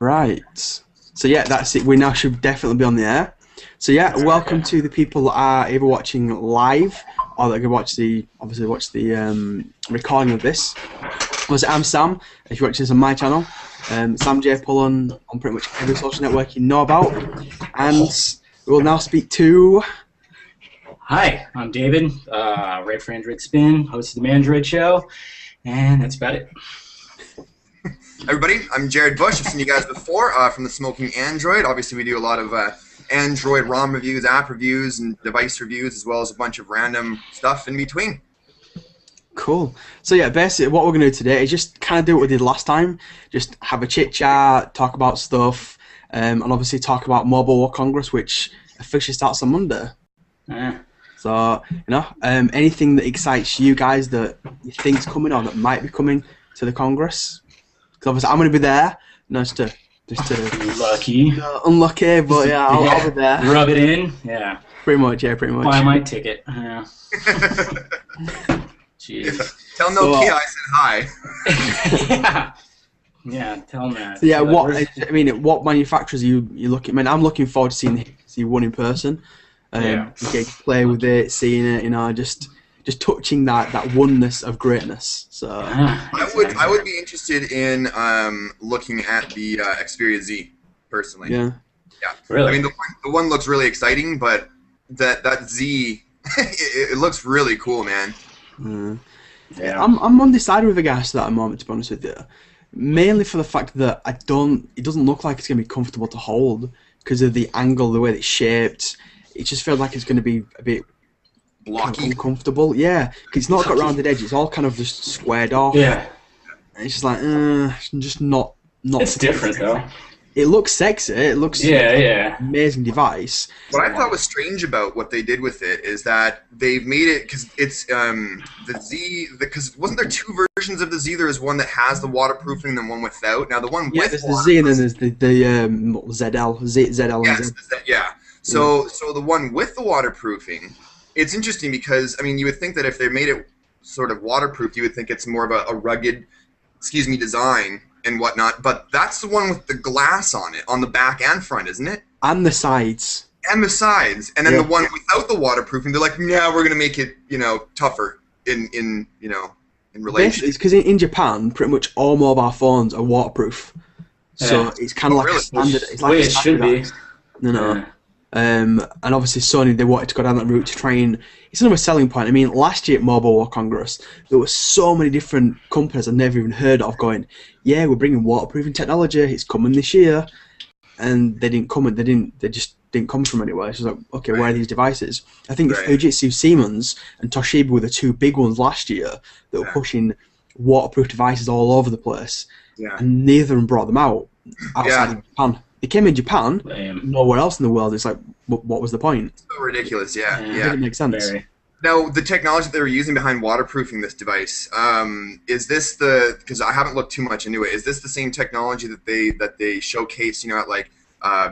Right. So yeah, that's it. We now should definitely be on the air. So yeah, welcome to the people that are either watching live or that can watch the recording of this. I'm Sam. If you're watching this on my channel, Sam J. Pullen on pretty much every social network you know about, and we will now speak to. Hi, I'm David, Red for Android Spin, host of the Mandroid Show, and that's about it. Everybody, I'm Jared Bush. I've seen you guys before from the Smoking Android. Obviously, we do a lot of Android ROM reviews, app reviews, and device reviews, as well as a bunch of random stuff in between. Cool. So yeah, basically what we're going to do today is just kind of do what we did last time. Just have a chit-chat, talk about stuff, and obviously talk about Mobile World Congress, which officially starts on Monday. So, anything that excites you guys that you think's coming or that might be coming to the Congress? Because obviously I'm going to be there. No, just to Lucky. Unlucky, but yeah, I'll be there. Rub it in, yeah. Pretty much, yeah, pretty much. Buy my ticket. Yeah. Jeez. Tell Nokia I said hi. Yeah, tell them that. So yeah, what manufacturers are you looking? I mean, I'm looking forward to seeing the HTC One in person. Getting to play with it, seeing it, just touching that oneness of greatness. So I would be interested in looking at the Xperia Z personally. Yeah. Really? I mean, the one looks really exciting, but that Z, it looks really cool, man. Yeah. I'm undecided with regards to that at the moment, to be honest with you. Mainly for the fact that it doesn't look like it's going to be comfortable to hold because of the angle, the way it's shaped. It just feels like it's going to be a bit blocky, kind of uncomfortable. Yeah, because it's not got rounded edges. It's all kind of just squared off. Yeah. And it's just like, just not. It's different though. It looks sexy. It looks like an amazing device. What I thought was strange about what they did with it is that they've made it because it's the Z. Because wasn't there two versions of the Z? There was one that has the waterproofing and then one without. Now the one with there's the Z and then there's the ZL, ZL. Yes, yeah. So the one with the waterproofing, it's interesting because, I mean, you would think that if they made it sort of waterproof, you would think it's more of a rugged, design and whatnot, but that's the one with the glass on it, on the back and front, isn't it? And the sides. And the sides. And then the one without the waterproofing, they're like, yeah, we're going to make it, tougher in relation. It's because in Japan, pretty much all mobile phones are waterproof. So it's kind of like a standard. It's like it should be. No. And obviously Sony, they wanted to go down that route to try and... It's another selling point. I mean, last year at Mobile World Congress, there were so many different companies I've never even heard of going, yeah, we're bringing waterproofing technology, it's coming this year. And they didn't come, they just didn't come from anywhere. So it's like, okay, where are these devices? I think Fujitsu, Siemens, and Toshiba were the two big ones last year that were pushing waterproof devices all over the place. Yeah. And neither of them brought them out outside of Japan. They came in Japan, nowhere else in the world. It's like, what was the point? So ridiculous, yeah. It didn't make sense. Now, the technology they were using behind waterproofing this device, is this because I haven't looked too much into it, is this the same technology that they showcased, at like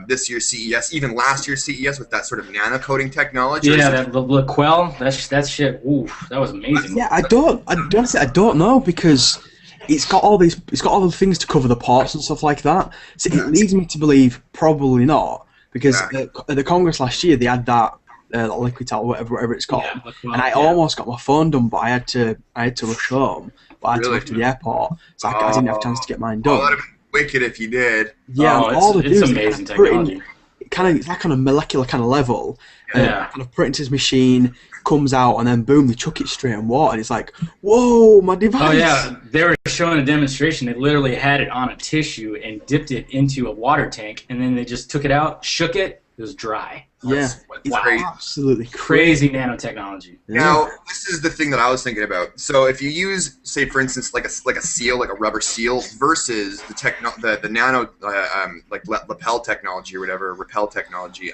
this year's CES, even last year's CES with that sort of nano coating technology? Yeah, the Quell, that shit, oof, that was amazing. Yeah, I don't know because it's got all the things to cover the ports and stuff like that. So it leads me to believe probably not, because at the Congress last year they had that liquid towel, whatever it's called, and I almost got my phone done, but I had to rush home, but I had to go to the airport, so I didn't have a chance to get mine done. Oh, that'd have been wicked if you did. Yeah, it's amazing technology. It's like on a molecular kind of level. Kind of put it into his machine, comes out, and then boom, they chuck it straight in water, and it's like, whoa, my device. Oh yeah, they were showing a demonstration. They literally had it on a tissue and dipped it into a water tank, and then they just took it out, shook it, it was dry. It's absolutely crazy nanotechnology. Now, this is the thing that I was thinking about. So, if you use, say, for instance, like a seal, like a rubber seal, versus the nano, like lapel technology or whatever, repel technology.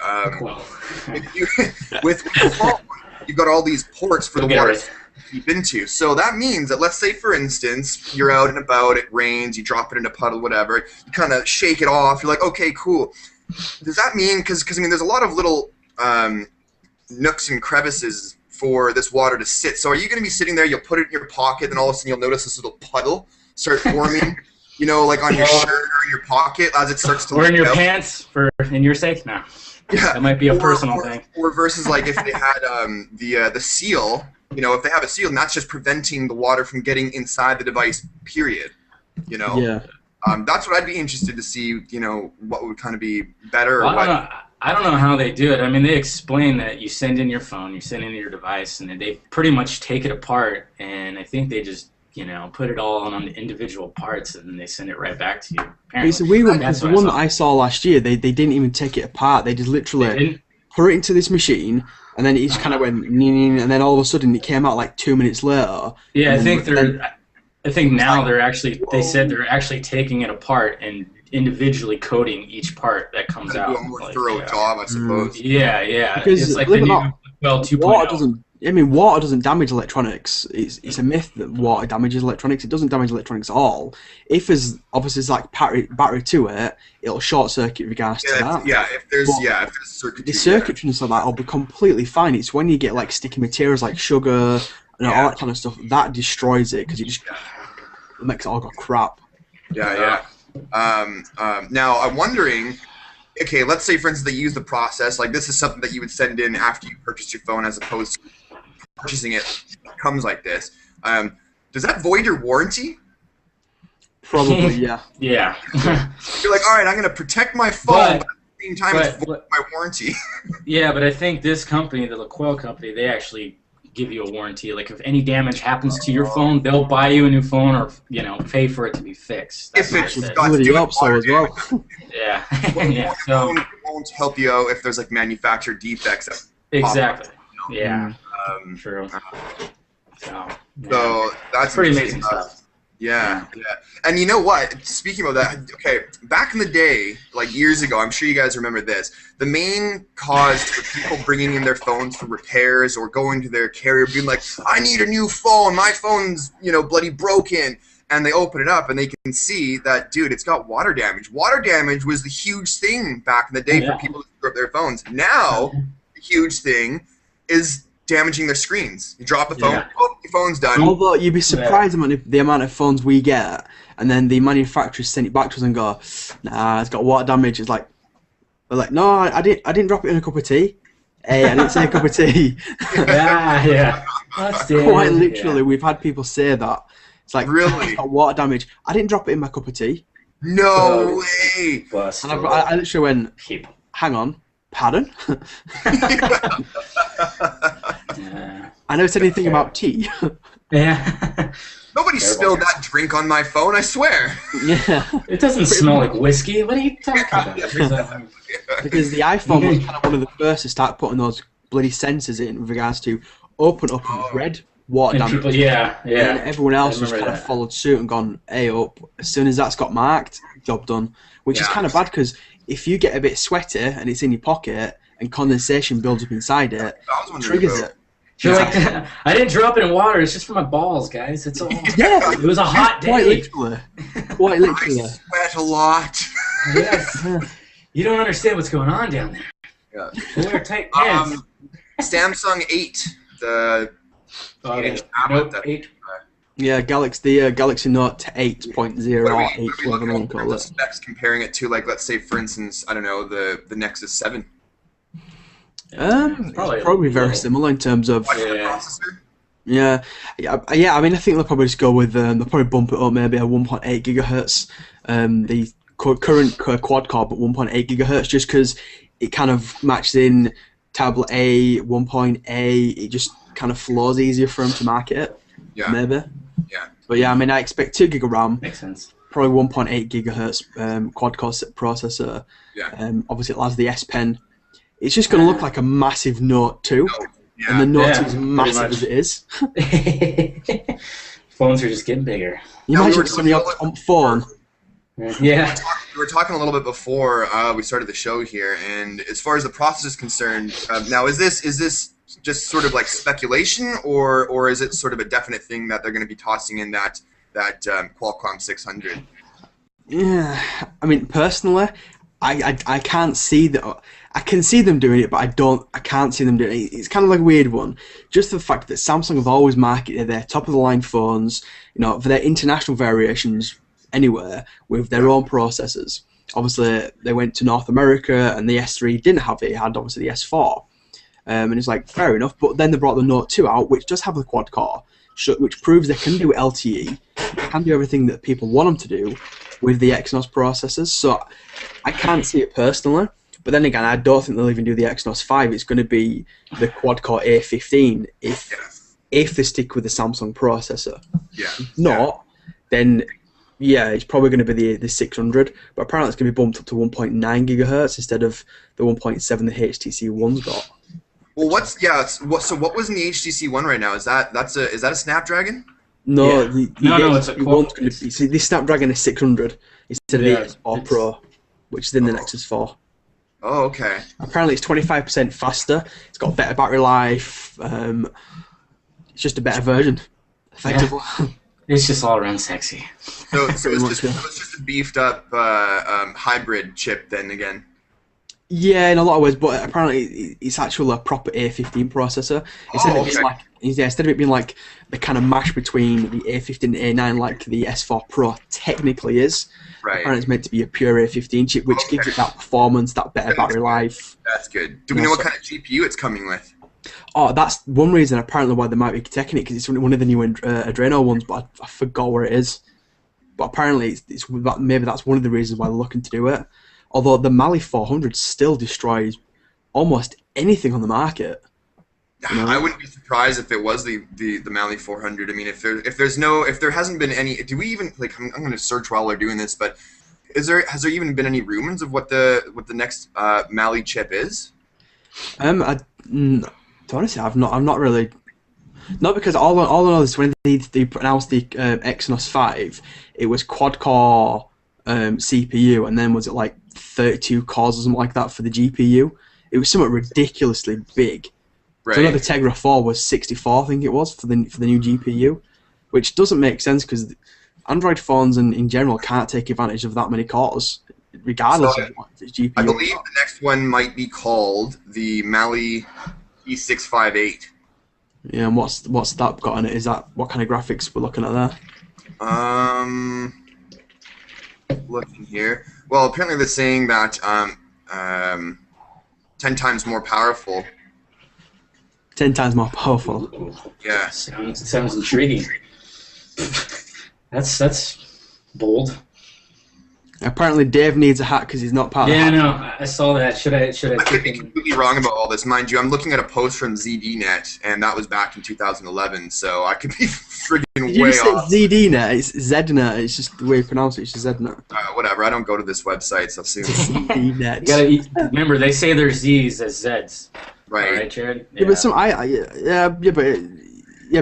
With the phone, you've got all these ports for the water to seep into. So that means that, let's say, for instance, you're out and about, it rains, you drop it in a puddle, whatever, you kind of shake it off. You're like, okay, cool. Does that mean, because I mean, there's a lot of little nooks and crevices for this water to sit. So are you going to be sitting there, you'll put it in your pocket, and all of a sudden you'll notice this little puddle start forming you know, like on your shirt or in your pocket as it starts to or in leak your out. pants in your sake. No, Yeah. that might be a personal thing. Or versus like if they had the seal, you know, if they have a seal, and that's just preventing the water from getting inside the device. Period. You know. Yeah. That's what I'd be interested to see. You know, what would kind of be better. Or I don't know how they do it. I mean, they explain that you send in your phone, you send in your device, and then they pretty much take it apart, and I think they just, you know, put it all on the individual parts, and then they send it right back to you. Apparently. It's a weird one because the one that I saw last year, they didn't even take it apart. They just literally put it into this machine, and then it just kind of went, and then all of a sudden it came out like 2 minutes later. Yeah, I think now they're actually, they said they're actually taking it apart and individually coding each part that comes out. Do a more thorough job, I suppose. Yeah. Because it's like the new 2.0. Water doesn't damage electronics. It's a myth that water damages electronics. It doesn't damage electronics at all. If there's obviously like battery to it, it'll short circuit regards to that. If there's circuitry. The circuitry and stuff like that will be completely fine. It's when you get like sticky materials like sugar and all that kind of stuff that destroys it because it just makes it all go crap. Yeah. Now I'm wondering, okay, let's say for instance they use the process, like this is something that you would send in after you purchase your phone as opposed to purchasing it comes like this. Does that void your warranty? Probably, yeah. Yeah. You're like, all right, I'm going to protect my phone, but at the same time it's void my warranty. Yeah, but I think this company, the LaQuelle company, they actually give you a warranty. Like if any damage happens to your phone, they'll buy you a new phone or, you know, pay for it to be fixed. That's if it's what got to do with water as well. Yeah. Yeah. So it won't help you out if there's like manufactured defects. That exactly. Up, Yeah. True. So that's pretty amazing stuff. Yeah. And you know what? Speaking of that, okay, back in the day, like years ago, I'm sure you guys remember this, the main cause for people bringing in their phones for repairs or going to their carrier being like, I need a new phone, my phone's, you know, bloody broken, and they open it up and they can see that, dude, it's got water damage. Water damage was the huge thing back in the day for people to screw up their phones. Now, the huge thing is damaging their screens. You drop the phone, your phone's done. Although you'd be surprised the amount of phones we get, and then the manufacturers send it back to us and go, nah, it's got water damage. It's like, they're like, no, I didn't drop it in a cup of tea. Hey, I didn't say a cup of tea. Yeah. Quite literally, we've had people say that. It's like, really? It's got water damage. I didn't drop it in my cup of tea. No way. And I literally went, hang on, pardon? I never said anything about tea. Yeah. Nobody spilled that drink on my phone, I swear. Yeah. It doesn't smell like whiskey. What are you talking about? Because the iPhone was kind of one of the first to start putting those bloody sensors in with regards to open up and red water damage. People, yeah. And everyone else just kind of followed suit and gone, hey up. As soon as that's got marked, job done. Which is kind of bad because if you get a bit sweaty and it's in your pocket and condensation builds up inside it, it triggers it. You're like, I didn't drop it in water. It's just for my balls, guys. It's all. Yeah. It was a hot day. Quite literally. I sweat a lot. Yes. You don't understand what's going on down there. Yeah. Wear tight pants. Samsung 8, the 8-inch tablet. Note 8. Yeah, Galaxy Note 8.0 or 8, whatever you want to call it. Specs comparing it to, like, let's say, for instance, I don't know, the Nexus 7. Probably very similar in terms of processor. Yeah. I mean, I think they'll probably just go with they'll probably bump it up maybe a 1.8 gigahertz. The current quad core, but 1.8 gigahertz, just because it kind of matches in tablet A, 1.8. It just kind of flows easier for them to market it. Yeah. Maybe. Yeah. But yeah, I mean, I expect 2 gig of RAM. Makes sense. Probably 1.8 gigahertz quad core processor. Yeah. Obviously, it has the S Pen. It's just going to look like a massive Note 2. Yeah. And the Note is massive as it is. Phones are just getting bigger. You imagine it's on the phone. Yeah. We were talking a little bit before we started the show here, and as far as the process is concerned, now is this just sort of like speculation, or is it sort of a definite thing that they're going to be tossing in that Qualcomm 600? Yeah, I mean, personally, I can't see that. I can see them doing it, but I can't see them doing it. It's kind of like a weird one. Just the fact that Samsung have always marketed their top of the line phones, you know, for their international variations. anywhere with their own processors. Obviously, they went to North America, and the S3 didn't have it. It had obviously the S4, and it's like fair enough. But then they brought the Note 2 out, which does have the quad core, which proves they can do LTE, they can do everything that people want them to do with the Exynos processors. So I can't see it personally. But then again, I don't think they'll even do the Exynos 5. It's going to be the quad core A15 if they stick with the Samsung processor. Yeah. If not, then yeah, it's probably going to be the 600. But apparently, it's going to be bumped up to 1.9 gigahertz instead of the 1.7 the HTC One's got. Well, so what was in the HTC One right now? Is that a Snapdragon? No, Yeah. No, it's a quad. See, the Snapdragon is 600 instead of the S4 Pro, which is in the Nexus 4. Oh, okay. Apparently, it's 25% faster. It's got better battery life. It's just a better version, effectively. Yeah. It's just all around sexy. So it's just a beefed up hybrid chip then again. Yeah, in a lot of ways, but apparently it's actually a proper A15 processor. Instead of it being like the kind of mash between the A15 and A9 like the S4 Pro technically is. Right. Apparently it's meant to be a pure A15 chip, which gives it that performance, that better battery life. That's good. Do we know what kind of GPU it's coming with? Oh, that's one reason apparently why they might be taking it, because it's one of the new Adreno ones, but I forgot where it is. But apparently maybe that's one of the reasons why they're looking to do it. Although the Mali 400 still destroys almost anything on the market. You know? I wouldn't be surprised if it was the Mali 400. I mean, if there hasn't been any, do we even like? I'm going to search while we're doing this, but has there even been any rumors of what the next Mali chip is? Honestly, I'm not really. Not because all I know is when they announced the Exynos 5, it was quad core CPU, and then was it like 32 cores or something like that for the GPU? It was somewhat ridiculously big. Right. So I know the Tegra 4 was 64, I think it was, for the new GPU, which doesn't make sense because Android phones and in general can't take advantage of that many cores, regardless of what the GPU. I believe the next one might be called the Mali E658. Yeah, and what's that got in it? Is that what kind of graphics we're looking at there? Looking here. Well, apparently they're saying that 10 times more powerful. 10 times more powerful. Yeah. Sounds intriguing. That's bold. Apparently Dave needs a hat because he's not part of the hat. No, I saw that. Should I could be completely wrong about all this. Mind you, I'm looking at a post from ZDNet, and that was back in 2011, so I could be friggin' Did way you say off. ZDNet? It's Zednet. It's just the way you pronounce it. It's just Zednet. Whatever, I don't go to this website, so soon. ZDNet. Remember, they say there's Z's as Z's. Right. All right, Jared? Yeah, but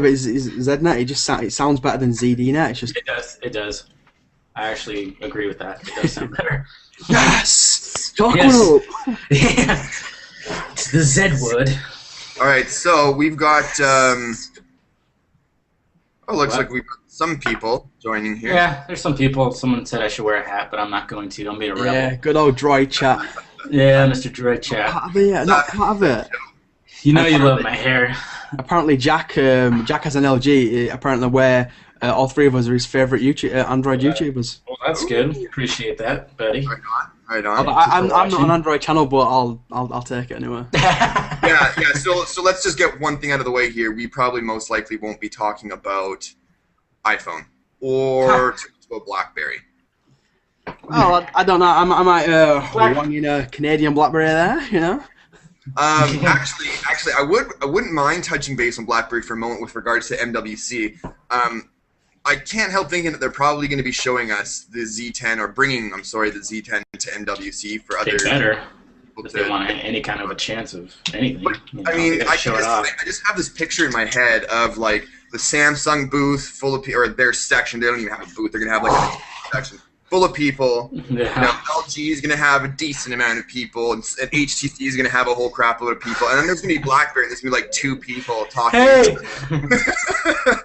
it's Zednet. It sounds better than ZDNet. It's just It does. I actually agree with that. It does sound better. yes. Talk Yes. one up. Yeah. It's the Z word. All right, so we've got. Looks like we've got some people joining here. Yeah, there's some people. Someone said I should wear a hat, but I'm not going to. I'm being a rebel. Yeah, good old droid chat. Yeah, Mr. Droid Chat. Not part of it. You know you love my hair. Apparently, Jack has an LG. Apparently, where all three of us are his favorite Android YouTubers. Well, that's good. Appreciate that, buddy. Right on. I'm not an Android channel, but I'll take it anyway. Yeah. So let's just get one thing out of the way here. We probably most likely won't be talking about iPhone or to a BlackBerry. Well, I don't know. I might wang in a Canadian BlackBerry there, you know. Actually, I wouldn't mind touching base on BlackBerry for a moment with regards to MWC. I can't help thinking that they're probably going to be showing us the Z10 or bringing, the Z10 to MWC for other. They better. If they want any kind of a chance of anything. But, I just have this picture in my head of like the Samsung booth full of people, or their section. They don't even have a booth. They're gonna have like a section full of people. Yeah. You know, LG is gonna have a decent amount of people, and HTC is gonna have a whole crap load of people, and then there's gonna be BlackBerry, and there's gonna be like 2 people talking. Hey,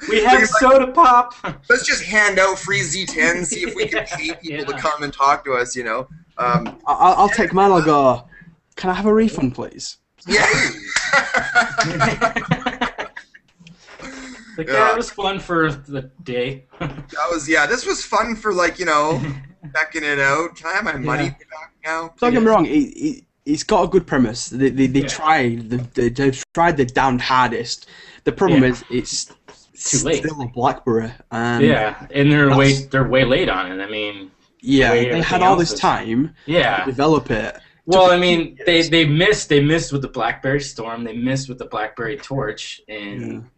we have soda pop. Let's just hand out free Z10, see if we can pay people to come and talk to us. You know. I'll take mine. I'll go. Can I have a refund, please? Yeah. Like, yeah, it was fun for the day. This was fun for, like, checking it out. Can I have my money back now? Don't get me wrong, it's got a good premise. They've tried their damned hardest. The problem is it's too late. Still a BlackBerry. And and they're way late on it. I mean, they had all this time to develop it. Well, I mean, they missed with the BlackBerry Storm. They missed with the BlackBerry Torch, and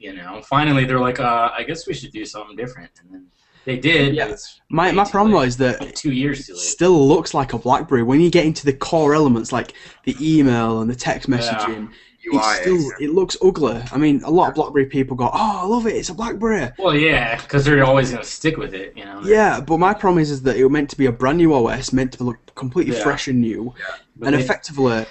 finally they're like, I guess we should do something different. And then they did. Yeah. My problem is that 2 years too late. Still looks like a BlackBerry. When you get into the core elements like the email and the text messaging, it looks ugly. I mean, a lot of BlackBerry people go, "Oh, I love it. It's a BlackBerry." Well, yeah, because they're always gonna stick with it, Yeah, but my problem is that it was meant to be a brand new OS, meant to look completely fresh and new, and effectively,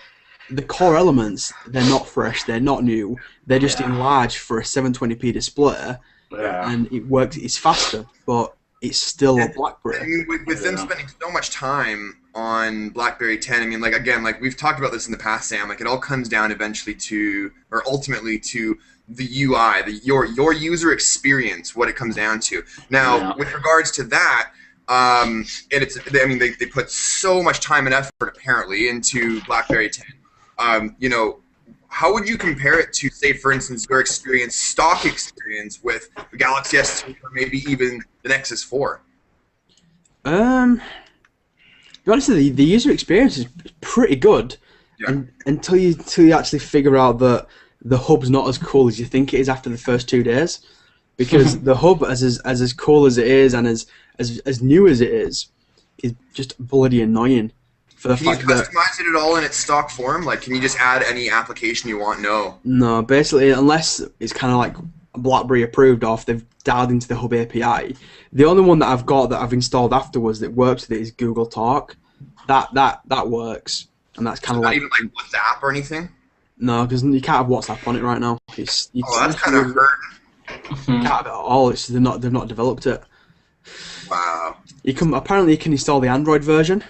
the core elements they're not fresh, they're not new, they're just enlarged for a 720p display, and it works. It's faster, but it's still a BlackBerry. I mean, with them spending so much time on BlackBerry 10, I mean, like, again, like we've talked about this in the past, Sam, like it all comes down eventually to, or ultimately to, the UI, your user experience, what it comes down to. Now, with regards to that, and they put so much time and effort apparently into BlackBerry 10. How would you compare it to, say, for instance, your stock experience with the Galaxy S2 or maybe even the Nexus 4? To be honest, the user experience is pretty good, until you actually figure out that the hub's not as cool as you think it is after the first 2 days, because the hub, as cool as it is and as new as it is just bloody annoying. Can you customize it at all in its stock form? Like, can you just add any application you want? No, basically, unless it's kind of like BlackBerry approved of, they've dialed into the Hub API. The only one that I've got that I've installed afterwards that works with it is Google Talk. That works, and that's kind of not even like WhatsApp or anything. No, because you can't have WhatsApp on it right now. That's kind of hurt. You can't have it at all. They've not developed it. Wow. Apparently you can install the Android version,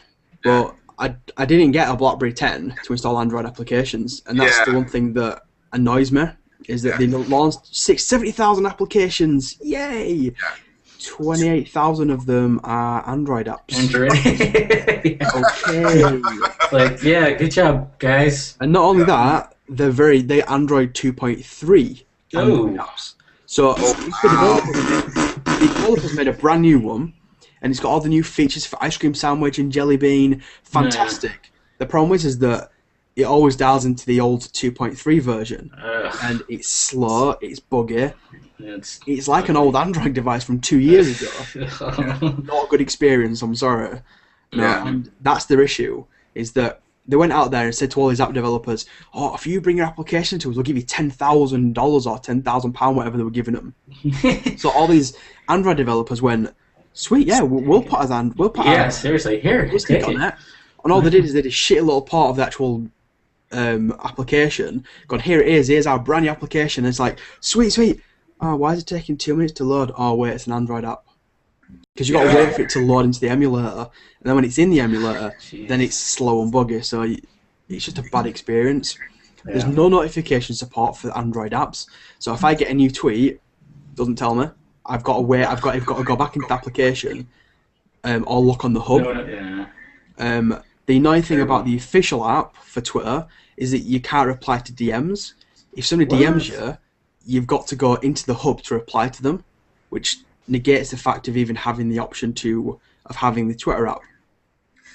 but I didn't get a BlackBerry 10 to install Android applications, and that's the one thing that annoys me, is that they launched 70,000 applications. Yay! Yeah. 28,000 of them are Android apps. Android. Okay. Like, yeah, good job, guys. And not only that, they're Android 2.3 Android apps. So the developers made a brand new one, and it's got all the new features for Ice Cream Sandwich and Jelly Bean. Fantastic. The problem is that it always dials into the old 2.3 version, and it's slow, it's buggy. It's like an old Android device from 2 years ago. Not a good experience, I'm sorry. And that's their issue, is that they went out there and said to all these app developers, "Oh, if you bring your application to us, we'll give you $10,000 or £10,000, whatever they were giving them." So all these Android developers went, "Sweet, yeah, we'll put seriously, here, we'll stick on it." And all they did is they did a shitty little part of the actual application. Gone, here it is. Here's our brand new application. And it's like, sweet. Oh, why is it taking 2 minutes to load? Oh, wait, it's an Android app. Because you got to wait for it to load into the emulator, and then when it's in the emulator, then it's slow and buggy. So it's just a bad experience. Yeah. There's no notification support for Android apps. So if I get a new tweet, it doesn't tell me. I've got to wait. I've got to go back into the application, or look on the hub. The annoying thing about the official app for Twitter is that you can't reply to DMs. If somebody DMs you, you've got to go into the hub to reply to them, which negates the fact of even having the option of having the Twitter app.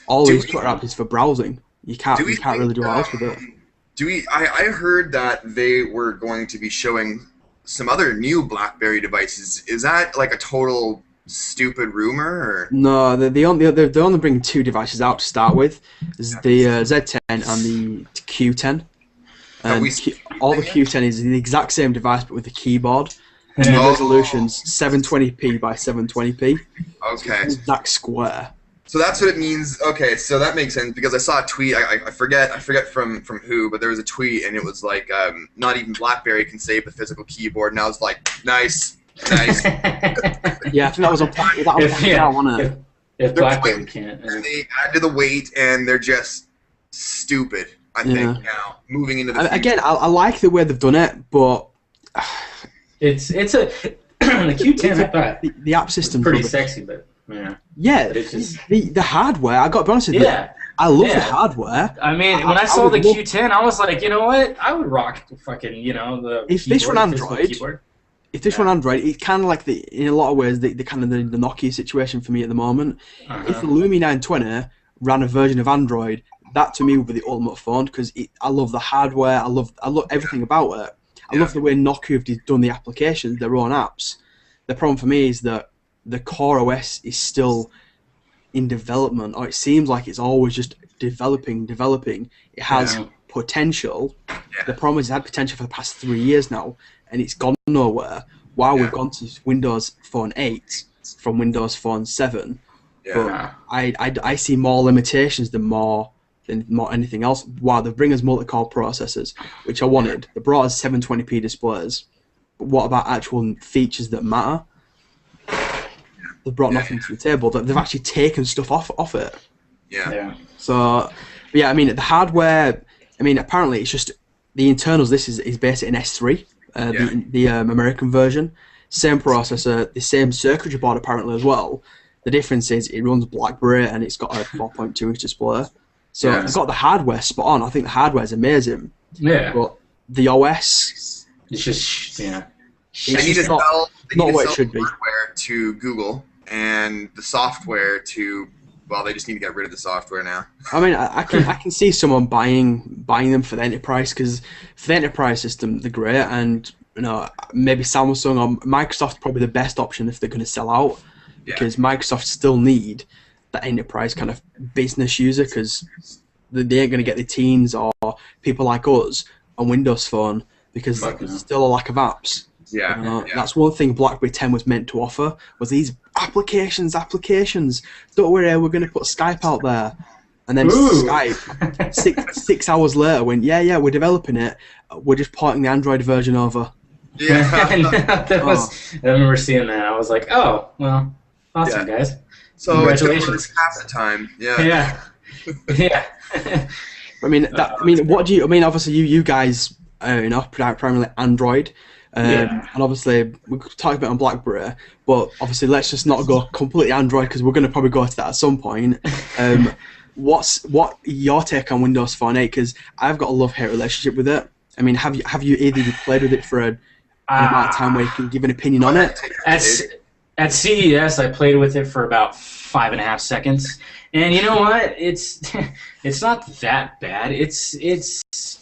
Always Twitter app is for browsing. You can't really do what else with it. I heard that they were going to be showing some other new BlackBerry devices. Is that like a total stupid rumor? Or? No, they're only bringing 2 devices out to start with. There's the Z10 and the Q10. And all the Q10 is the exact same device but with the keyboard. And the resolution's 720p by 720p. Okay. So it's exact square. So that's what it means. Okay, so that makes sense because I saw a tweet. I forget from who, but there was a tweet and it was like, not even BlackBerry can save the physical keyboard, and I was like, nice. Yeah, I think that was on that. If BlackBerry can't. And they add to the weight, and they're just stupid. I think now moving into the future. Again, I like the way they've done it, but It's a the Q10. I thought the app system's pretty rubbish. sexy, but yeah. Yeah, But it's just the hardware. I got to be honest with you. yeah. I love the Yeah. hardware. I mean, when I saw would the love- Q10, I was like, you know what? I would rock fucking, the If this keyboard, were the physical Android, keyboard. If this were Android, it's kind of like in a lot of ways, the kind of the Nokia situation for me at the moment. If the Lumia 920 ran a version of Android, that to me would be the ultimate phone because I love the hardware. I love everything about it. I love the way Nokia have done the applications, their own apps. The problem for me is that the core OS is still in development, or it seems like it's always just developing. It has potential. The problem is it had potential for the past 3 years now, and it's gone nowhere. While we've gone to Windows Phone 8 from Windows Phone 7, but I see more limitations than more anything else. While they bring us multi-core processors, which I wanted, they brought us 720p displays. But what about actual features that matter? They've brought nothing to the table. They've actually taken stuff off it. Yeah. So, but yeah, I mean, the hardware. I mean, apparently it's just the internals. This is based in S3, the American version. Same processor, the same circuitry board apparently as well. The difference is it runs BlackBerry and it's got a 4.2-inch display. So I've got the hardware spot on. I think the hardware is amazing. Yeah. But the OS, it's just They need to not sell what it should be. hardware to Google and the software to. Well, they just need to get rid of the software now. I mean, I can see someone buying them for the enterprise because for the enterprise system they're great, and maybe Samsung or Microsoft's probably the best option if they're going to sell out, because Microsoft still need that enterprise kind of business user because they ain't going to get the teens or people like us on Windows Phone because there's still a lack of apps. That's one thing BlackBerry 10 was meant to offer, was these applications. Don't worry, we're going to put Skype out there. And then Skype, six hours later, went, we're developing it. We're just porting the Android version over. Yeah. I remember seeing that. I was like, oh, well, awesome, guys. So congratulations. Half the time. Yeah. I mean, what do you? I mean, obviously, you guys, primarily Android. And obviously, we talked about on BlackBerry, but obviously, let's just not go completely Android because we're going to probably go to that at some point. What your take on Windows Phone 8? Because I've got a love-hate relationship with it. I mean, have you either played with it for an amount of time where you can give an opinion on it? At CES, I played with it for about 5.5 seconds, and you know what? It's not that bad. It's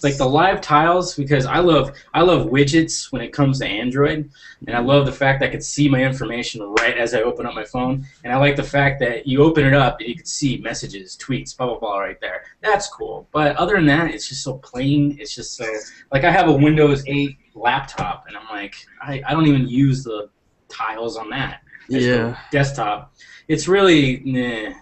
like the live tiles, because I love widgets when it comes to Android, and I love the fact that I could see my information right as I open up my phone, and I like the fact that you open it up and you can see messages, tweets, blah blah blah right there. That's cool. But other than that, it's just so plain. It's just so like I have a Windows 8 laptop, and I'm like I don't even use the tiles on that. Desktop. It's really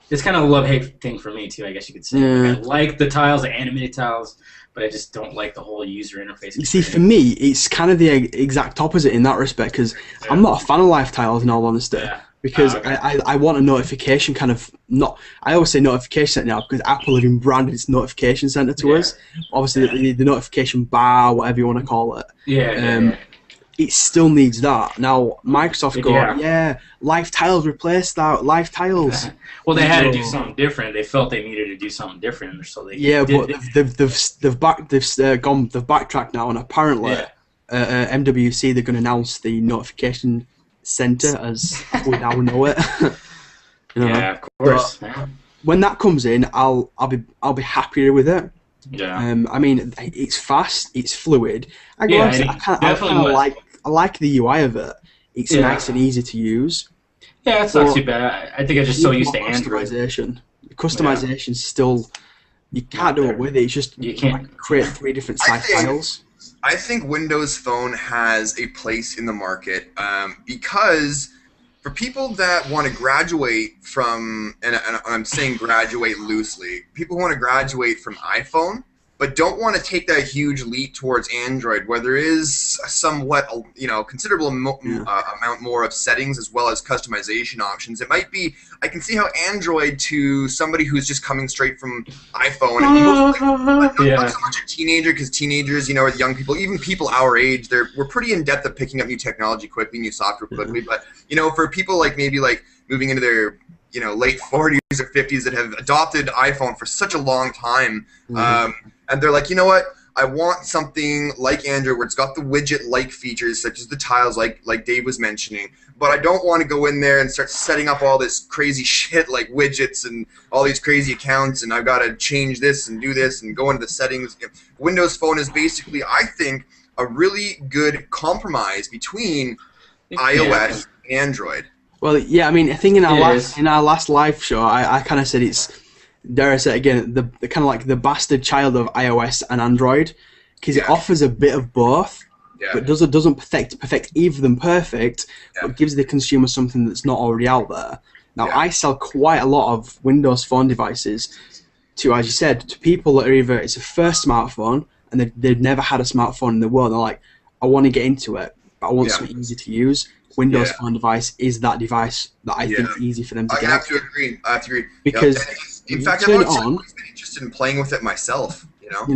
it's kind of a love-hate thing for me too, I guess you could say. I like the tiles, the animated tiles, but I just don't like the whole user interface. You see, for me, it's kind of the exact opposite in that respect, because I'm not a fan of live tiles in all honesty. Because I want a notification kind of I always say notification center now because Apple have been branded its notification center to us. Obviously, the notification bar, whatever you want to call it. It still needs that. Now, Microsoft live tiles replace that. Live tiles. Well, they had to do something different. They felt they needed to do something different, so they they've backtracked now, and apparently MWC they're going to announce the notification center as we now know it. Of course. So, when that comes in, I'll be happier with it. I mean, it's fast, it's fluid. I like the UI of it. It's nice and easy to use. Yeah, it's not too bad. I think I'm just so used to Android. Customization's still, you can't do it with it. It's just you can't create 3 different size tiles. I think Windows Phone has a place in the market because for people that want to graduate from, and I'm saying graduate loosely, people who want to graduate from iPhone but don't want to take that huge leap towards Android, where there is somewhat, considerable amount more of settings as well as customization options. It might be, I can see how Android to somebody who's just coming straight from iPhone, and not so much a teenager, because teenagers, or young people, even people our age, we're pretty in depth of picking up new technology quickly, new software quickly. But for people maybe moving into their late 40s or 50s that have adopted iPhone for such a long time, and they're like, you know what? I want something like Android where it's got the widget-like features such as the tiles, like Dave was mentioning, but I don't want to go in there and start setting up all this crazy shit like widgets and all these crazy accounts, and I've got to change this and do this and go into the settings. Windows Phone is basically, I think, a really good compromise between iOS and Android. Well, yeah, I mean, I think in our last live show, I kind of said it's, dare I say it again, the kind of like the bastard child of iOS and Android, because it offers a bit of both, but doesn't perfect either of them perfect, but gives the consumer something that's not already out there. Now, I sell quite a lot of Windows Phone devices to, as you said, to people that are either it's a first smartphone and they've never had a smartphone in the world. They're like, I want to get into it, but I want something easy to use. Windows Phone device is that device that I think is easy for them to get. I have to agree. Because in fact, I've always been interested in playing with it myself. I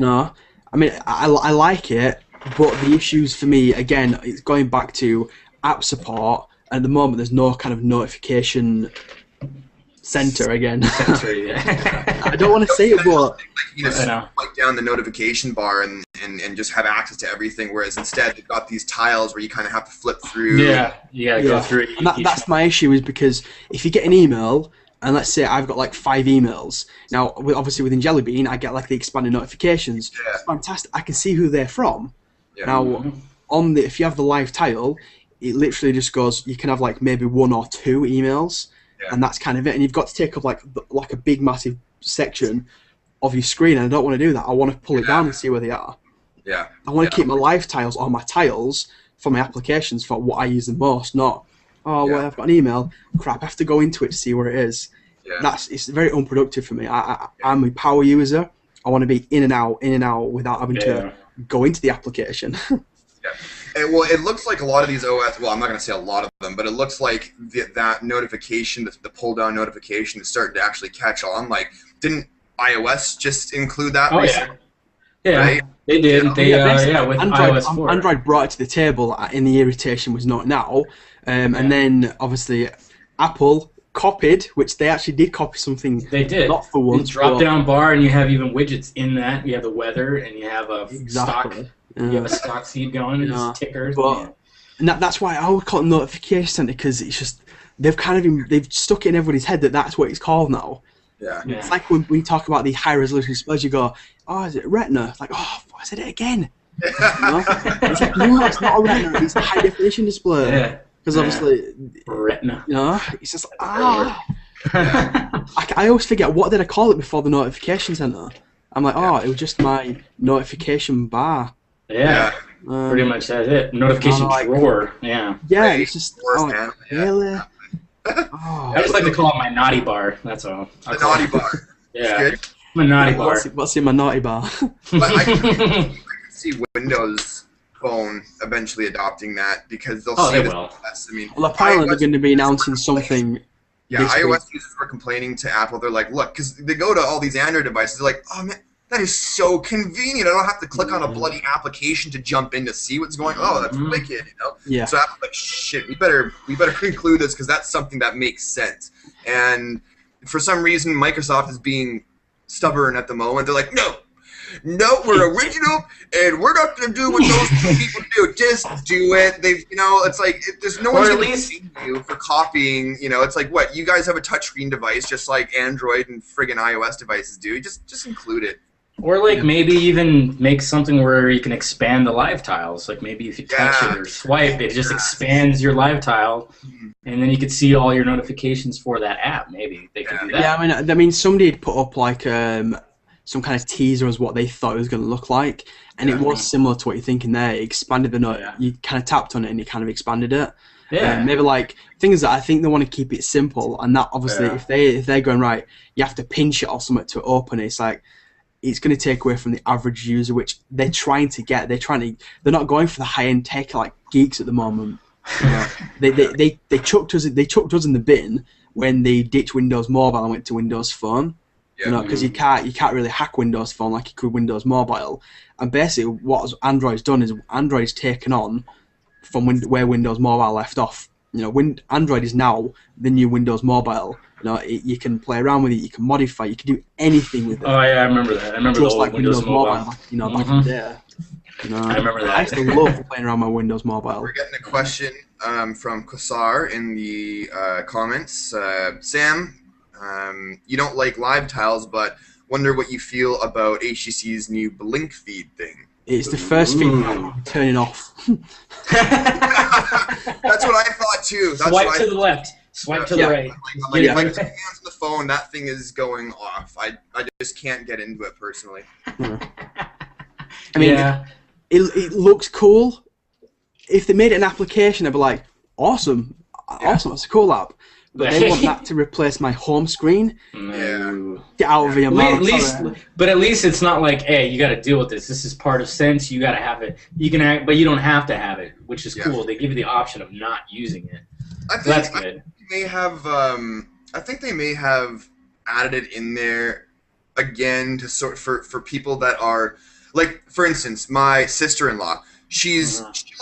mean, I like it, but the issues for me, again, it's going back to app support. And at the moment, there's no kind of notification center again. I don't want to say it, but swipe down the notification bar and just have access to everything. Whereas instead, they've got these tiles where you kind of have to flip through. Go through. And that's my issue, is because if you get an email, and let's say I've got like 5 emails. Now, obviously within Jelly Bean, I get like the expanded notifications. It's fantastic. I can see who they're from. Now, if you have the live tile, it literally just goes. You can have like maybe 1 or 2 emails, and that's kind of it. And you've got to take up like a big massive section of your screen, and I don't want to do that. I want to pull it down and see where they are. I want to keep my live tiles or my tiles for my applications for what I use the most, not, well, I've got an email, crap, I have to go into it to see where it is. It's very unproductive for me. I'm a power user. I want to be in and out without having to go into the application. Well, it looks like a lot of these OS, well, I'm not going to say a lot of them, but it looks like that notification, the pull-down notification is starting to actually catch on. Like, didn't iOS just include that recently? Right? They did. With iOS 4. Android brought it to the table in the irritation was not now. And then, obviously, Apple copied, which they actually did copy something. They did. Not for once. Drop-down bar, and you have even widgets in that. You have the weather, and you have a stock. You have a stock feed going, and tickers. And that's why I would call it notification center, because it's just they've stuck it in everybody's head that that's what it's called now. It's like when we talk about the high resolution displays, you go, oh, is it Retina? It's like, oh, I said it again. It's like, no, it's not a Retina. It's a high definition display. Because obviously, Retina. It's just I always forget, what did I call it before the notification center? I'm like, it was just my notification bar. Pretty much that's it. Notification drawer. It's just really. I just like to call it my naughty bar. That's all. The naughty bar. Good. My naughty bar. What's in my naughty bar? I can see Windows Phone eventually adopting that, because they'll see this. I mean, well, apparently they're going to be announcing something. iOS users were complaining to Apple. They're like, look, because they go to all these Android devices. They're like, oh man, that is so convenient. I don't have to click on a bloody application to jump in to see what's going on. Oh, that's wicked, So Apple's like, shit, we better include this, because that's something that makes sense. And for some reason, Microsoft is being stubborn at the moment. They're like, no, we're original, and we're not going to do what those people do. Just do it. It's like, there's no one's going to see you for copying. It's like, what, you guys have a touchscreen device just like Android and friggin' iOS devices do. Just include it. Or maybe even make something where you can expand the live tiles. Like maybe if you touch it or swipe, it just expands your live tile, and then you could see all your notifications for that app. Maybe they could do that. Yeah, I mean, somebody had put up like some kind of teaser as what they thought it was going to look like, and it was similar to what you're thinking there. It expanded the note. You kind of tapped on it and you kind of expanded it. Maybe like things that I think they want to keep it simple, and that obviously if they're going right, you have to pinch it or something to open it. It's like, it's going to take away from the average user, which they're trying to get. They're not going for the high-end tech like geeks at the moment. You know, they chucked us in the bin when they ditched Windows Mobile and went to Windows Phone. Yeah. You know, because you can't really hack Windows Phone like you could Windows Mobile. And basically, what Android's done is Android's taken on from where Windows Mobile left off. You know, Android is now the new Windows Mobile. You know, you can play around with it, you can modify, you can do anything with it. Oh yeah, I remember that. I remember just the like Windows Mobile. back in the day. You know, I remember that. I used to love playing around my Windows Mobile. We're getting a question from Kosar in the comments. Sam, you don't like live tiles, but wonder what you feel about HTC's new BlinkFeed thing. It's the first thing I'm turning off. That's what I thought too. That's Swipe to the left. Swipe to the right. Like, if I put my hands on the phone, that thing is going off. I just can't get into it personally. I mean, it looks cool. If they made it an application, I'd be like, awesome, it's a cool app. But they want that to replace my home screen. Yeah. Get out of here, man. But at least it's not like, hey, you got to deal with this. This is part of Sense. You got to have it. You can, but you don't have to have it, which is cool. They give you the option of not using it. That's good. I think they may have added it in there again to for people that are like, for instance, my sister-in-law. She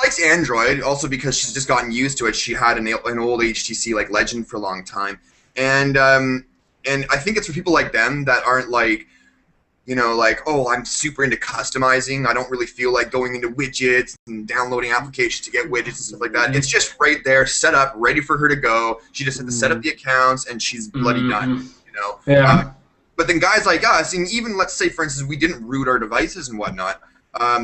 likes Android also because she's just gotten used to it. She had an old HTC like Legend for a long time, and I think it's for people like them that aren't like, you know, like, oh, I'm super into customizing. I don't really feel like going into widgets and downloading applications to get widgets and stuff like that. It's just right there, set up, ready for her to go. She just had to set up the accounts, and she's bloody done. You know. Yeah. But then guys like us, and even let's say, for instance, we didn't root our devices and whatnot.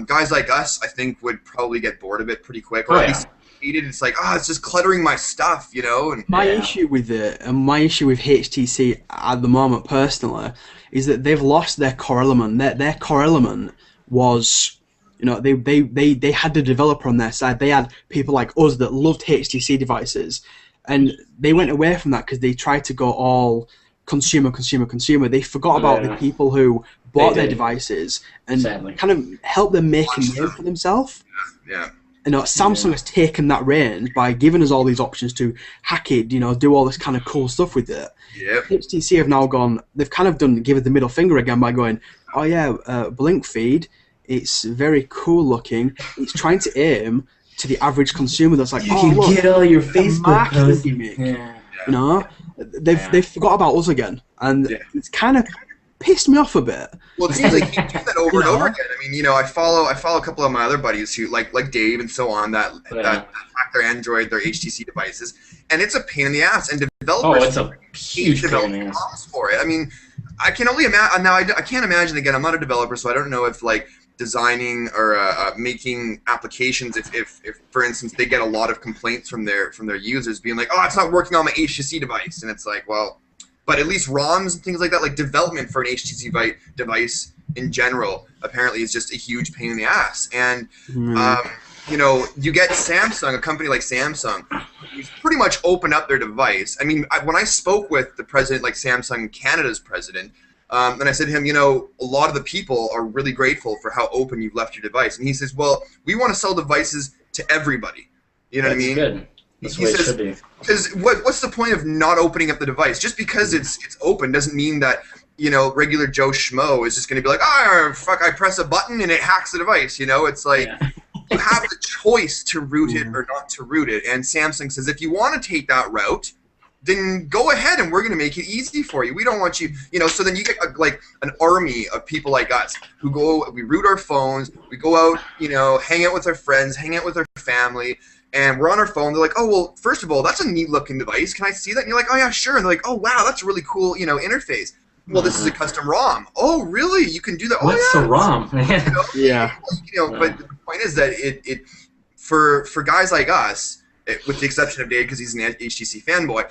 Guys like us, I think, would probably get bored of it pretty quick, or at least hate it. It's like, it's just cluttering my stuff, you know. And my issue with it, and my issue with HTC at the moment, personally, is that they've lost their core element. Their core element was, you know, they had the developer on their side. They had people like us that loved HTC devices, and they went away from that because they tried to go all consumer. They forgot about the people who bought their devices and kind of helped them make a name for themselves. Yeah. You know, Samsung has taken that reign by giving us all these options to hack it, you know, do all this kind of cool stuff with it. Yep. HTC have now gone, they've kind of give it the middle finger again by going, oh yeah, BlinkFeed, it's very cool looking. It's trying to aim to the average consumer that's like, you can get all your Facebook posts. You know, they've forgot about us again, and it's kind of pissed me off a bit. Well, it seems like you do that over and over again. I mean, you know, I follow a couple of my other buddies who like Dave and so on that hack their Android, their HTC devices, and it's a pain in the ass. And developers huge pain in the ass for it. I mean, I can only imagine now. I can't imagine again. I'm not a developer, so I don't know if like designing or making applications, if for instance they get a lot of complaints from their users being like, oh, it's not working on my HTC device, and it's like, well. But at least ROMs and things like that, like development for an HTC device in general, apparently is just a huge pain in the ass. And, you know, you get Samsung, a company like Samsung, who's pretty much opened up their device. I mean, when I spoke with the president, like Samsung Canada's president, and I said to him, you know, a lot of the people are really grateful for how open you've left your device. And he says, well, we want to sell devices to everybody. You know what I mean? Good. That's what it should be. Because what's the point of not opening up the device? Just because it's open doesn't mean that, you know, regular Joe Schmo is just going to be like, fuck, I press a button and it hacks the device. You know, it's like you have the choice to root it or not to root it. And Samsung says, if you want to take that route, then go ahead and we're going to make it easy for you. We don't want you, you know, so then you get like an army of people like us who we root our phones, we go out, you know, hang out with our friends, hang out with our family, and we're on our phone. They're like, oh, well, first of all, that's a neat looking device. Can I see that? And you're like, oh, yeah, sure. And they're like, oh, wow, that's a really cool, you know, interface. Well, this is a custom ROM. Oh, really? You can do that? What's a ROM? You know? Yeah. You know, but the point is that it for guys like us, with the exception of Dave because he's an HTC fanboy,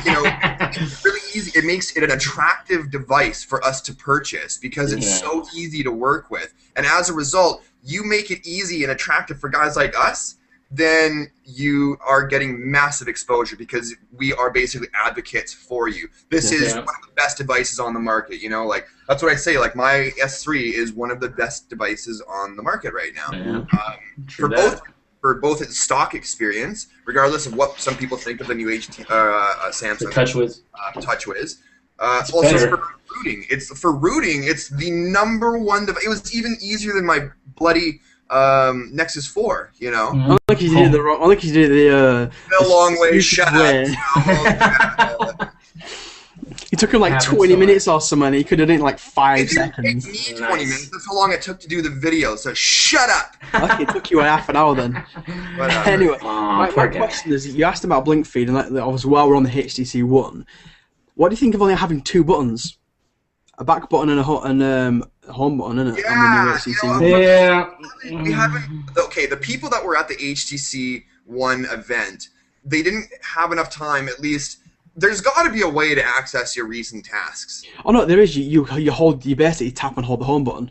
you know, it's really easy. It makes it an attractive device for us to purchase because it's so easy to work with. And as a result, you make it easy and attractive for guys like us. then you are getting massive exposure because we are basically advocates for you. This is one of the best devices on the market, you know, like that's what I say, like my S3 is one of the best devices on the market right now. For both its stock experience, regardless of what some people think of the new Samsung TouchWiz. Also for rooting. For rooting, it's the #1 device. It was even easier than my bloody Nexus 4, you know. I think he did the long way. Shut up. It took him like 20 minutes or something. He could have done it in like 5 seconds. It didn't take me 20 minutes. That's how long it took to do the video. So shut up. Okay, it took you half an hour then. Anyway, my question is: you asked about BlinkFeed, and obviously while we're on the HTC One, what do you think of only having 2 buttons? A back button and a home button, isn't it? Yeah. We haven't. Okay, the people that were at the HTC One event, they didn't have enough time. At least there's got to be a way to access your recent tasks. Oh no, there is. You basically tap and hold the home button.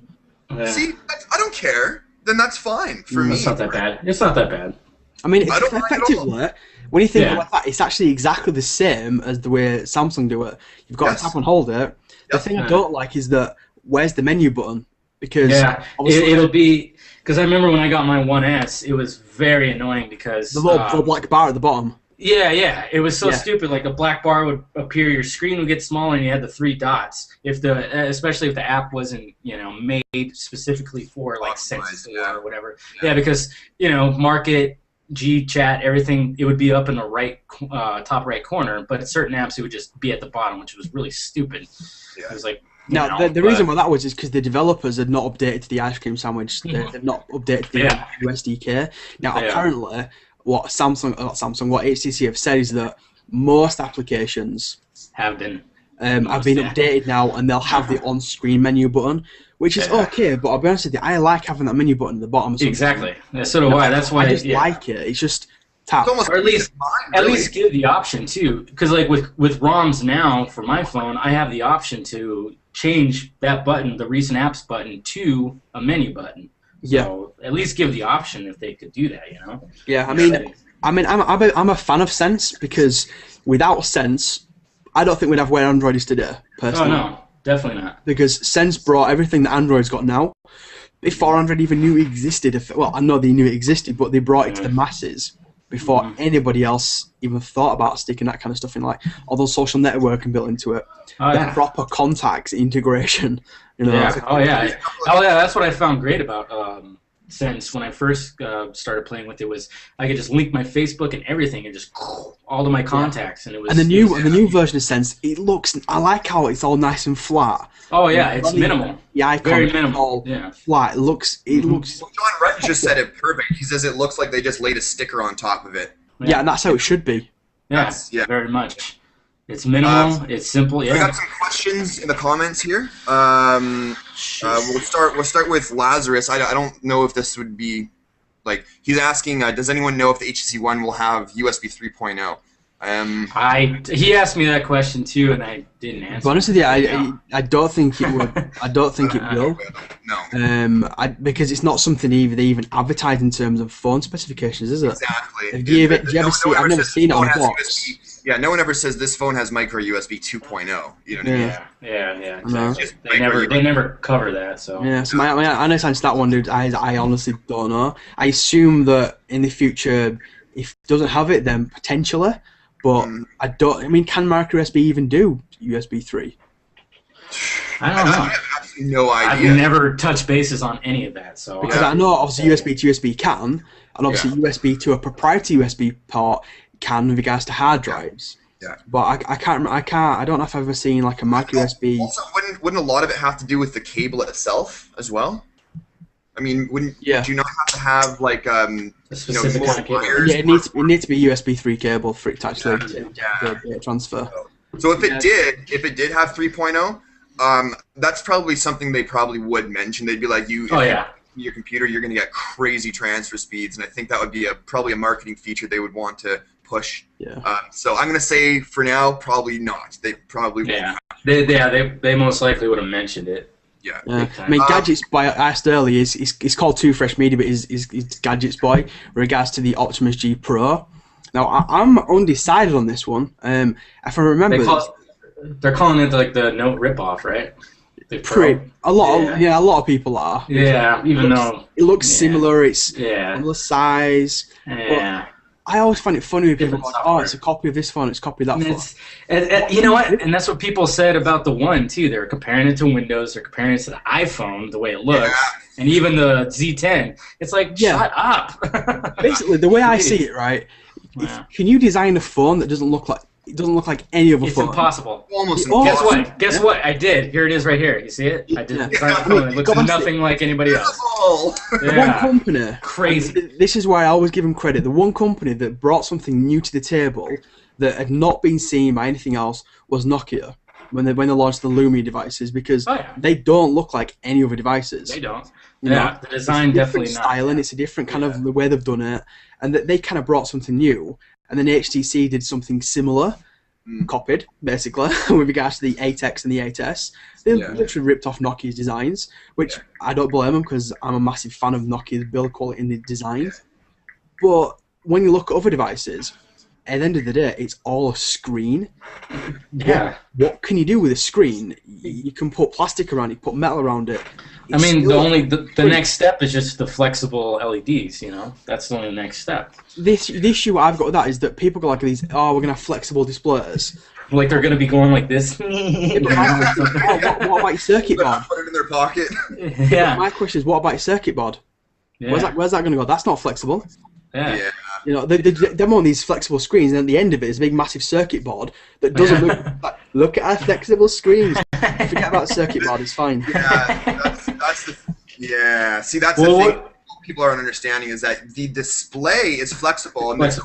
Yeah. See, I don't care. Then that's fine for me. It's not that bad. It's not that bad. I mean, effectively, when you think about that, it's actually exactly the same as the way Samsung do it. You've got to tap and hold it. The thing I don't like is that where's the menu button? Because it'll be because I remember when I got my 1S, it was very annoying because the little black bar at the bottom. Yeah, it was so stupid. Like a black bar would appear, your screen would get smaller, and you had the 3 dots. Especially if the app wasn't made specifically for like Sense or whatever. Yeah, because Market, G-Chat, everything, it would be up in the right top right corner, but at certain apps it would just be at the bottom, which was really stupid. It was like the reason why that was is because the developers had not updated to the ice cream sandwich. They've not updated the USDK. Now apparently, what HTC have said is that most applications have been updated now, and they'll have the on-screen menu button, which is okay. But I'll be honest with you, I like having that menu button at the bottom. Exactly. That's sort of why. That's why I just like it. It's just tap. Or at least give the option too, because like with ROMs now for my phone, I have the option to change that button, the recent apps button, to a menu button. Yeah. So at least give the option if they could do that, Yeah, I'm a fan of Sense because without Sense, I don't think we'd have where Android is today. Personally. Oh no, definitely not. Because Sense brought everything that Android's got now. Before Android even knew it existed. Well, I know they knew it existed, but they brought it to the masses before anybody else even thought about sticking that kind of stuff in, like all those social networking built into it. The proper contacts integration. That's what I found great about Sense when I first started playing with it was I could just link my Facebook and everything and just all to my contacts, and it was. And the new version of Sense, I like how it's all nice and flat. Oh yeah, it's minimal. The icon very minimal. All flat. It looks. Well, John Rett just said it perfect. He says it looks like they just laid a sticker on top of it. Yeah, and that's how it should be. Yeah, very much. It's minimal. It's simple. Yeah. I got some questions in the comments here. We'll start with Lazarus. I don't know if this would be like he's asking. Does anyone know if the HTC One will have USB 3.0? He asked me that question too, and I didn't answer. But honestly, I don't think it would. I don't think it will. No. Because it's not something they even advertise in terms of phone specifications, is it? Exactly. I've never seen it on a box. Yeah, no one ever says this phone has micro USB 2.0. You know what I mean? Yeah. Exactly. They never cover that. So. Yeah. So my answer to that one, dude, I honestly don't know. I assume that in the future, if it doesn't have it, then potentially. But I don't. I mean, can micro USB even do USB 3? I don't know. I have absolutely no idea. I've never touched bases on any of that. So because I know obviously USB to USB can, and obviously USB to a proprietary USB port can with regards to hard drives. Yeah. But I don't know if I've ever seen like a micro USB. Also, wouldn't a lot of it have to do with the cable itself as well? I mean, would you not have to have like a specific kind of cable? wires? Yeah, it needs to be USB 3 cable for it to actually data transfer. So if it did have 3.0, that's probably something they probably would mention. They'd be like, your computer, you're going to get crazy transfer speeds, and I think that would be probably a marketing feature they would want to push. Yeah. So I'm going to say for now, probably not. They probably won't. They most likely would have mentioned it. Yeah. I mean, Gadgets Boy, I asked earlier, is called Too Fresh Media, but is Gadgets Boy with regards to the Optimus G Pro. Now, I'm undecided on this one. If I remember, they're calling it like the Note ripoff, right? A lot of people are. Yeah, even though it looks similar, it's similar size. Yeah. I always find it funny when people go, "Oh, it's a copy of this phone, it's a copy of that phone." And you know what? And that's what people said about the One too. They were comparing it to Windows. They're comparing it to the iPhone, the way it looks, and even the Z10. It's like, shut up. Basically, the way I see it, right? Can you design a phone that doesn't look like any other phone? It's impossible. Almost impossible. Guess what? I did. Here it is right here. You see it? I did design a phone. It looks nothing like anybody else. One company. Crazy. This is why I always give them credit. The one company that brought something new to the table that had not been seen by anything else was Nokia when they launched the Lumia devices, because they don't look like any other devices. They don't. The design definitely not. Styling. It's a different kind of the way they've done it, and they kind of brought something new. And then HTC did something similar, copied, basically, with regards to the 8X and the 8S. They literally ripped off Nokia's designs, which I don't blame them, because I'm a massive fan of Nokia's build quality and the design. But when you look at other devices, at the end of the day, it's all a screen. What can you do with a screen? You can put plastic around it, put metal around it. I mean, the next step is just the flexible LEDs. You know, that's the only next step. The issue I've got with that is that people go like these. Oh, we're gonna have flexible displays. Like they're gonna be going like this. What about your circuit board? Put it in their pocket. My question is, what about your circuit board? Where's that gonna go? That's not flexible. Yeah. You know, they're on these flexible screens, and at the end of it is a big, massive circuit board that doesn't look like. Look at our flexible screens. Forget about the circuit board; it's fine. See, that's the thing people aren't understanding, is that the display is flexible, and but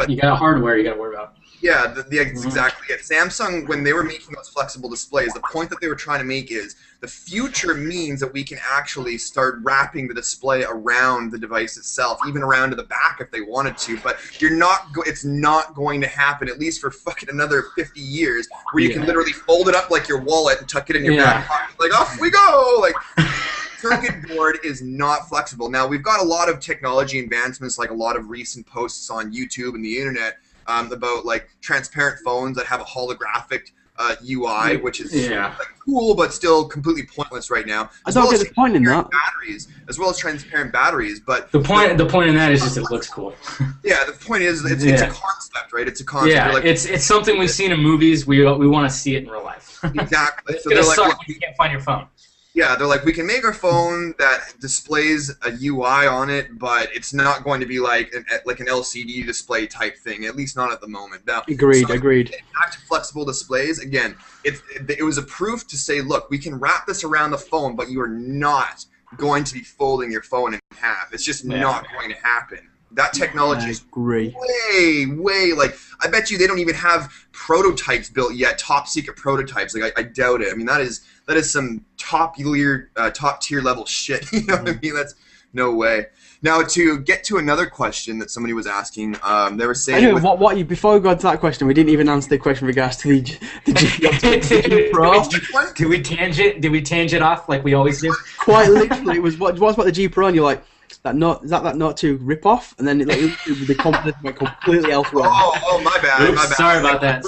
you got hardware you got to worry about. Yeah, that's exactly it. Samsung, when they were making those flexible displays, the point that they were trying to make is the future means that we can actually start wrapping the display around the device itself, even around to the back if they wanted to. But it's not going to happen, at least for fucking another 50 years, where you can literally fold it up like your wallet and tuck it in your back pocket. Like, off we go! Like, circuit board is not flexible. Now, we've got a lot of technology advancements, like a lot of recent posts on YouTube and the internet, about like transparent phones that have a holographic UI, which is cool but still completely pointless right now. I don't get the point in that. Batteries, as well as transparent batteries, but the point in that is just it looks cool. Yeah, the point is it's a concept, right? It's a concept. Yeah, like, it's something we've seen in movies. We want to see it in real life. Exactly. It's gonna suck when you can't find your phone. Yeah, they're like, we can make our phone that displays a UI on it, but it's not going to be like an LCD display type thing, at least not at the moment. Now, agreed. Back to flexible displays, again, it was a proof to say, look, we can wrap this around the phone, but you are not going to be folding your phone in half. It's just not going to happen. That technology is way, like, I bet you they don't even have prototypes built yet, top secret prototypes. Like, I doubt it. I mean, that is some top tier level shit. You know what I mean? That's no way. Now, to get to another question that somebody was asking, they were saying. Anyway, before we go to that question, we didn't even answer the question in regards to the G Pro. Did we tangent off like we always do? Quite literally, it was what about the G Pro, and you're like, is that Note 2 rip-off? And then the confidence went completely elsewhere. Oh, my bad. My bad. Sorry about that.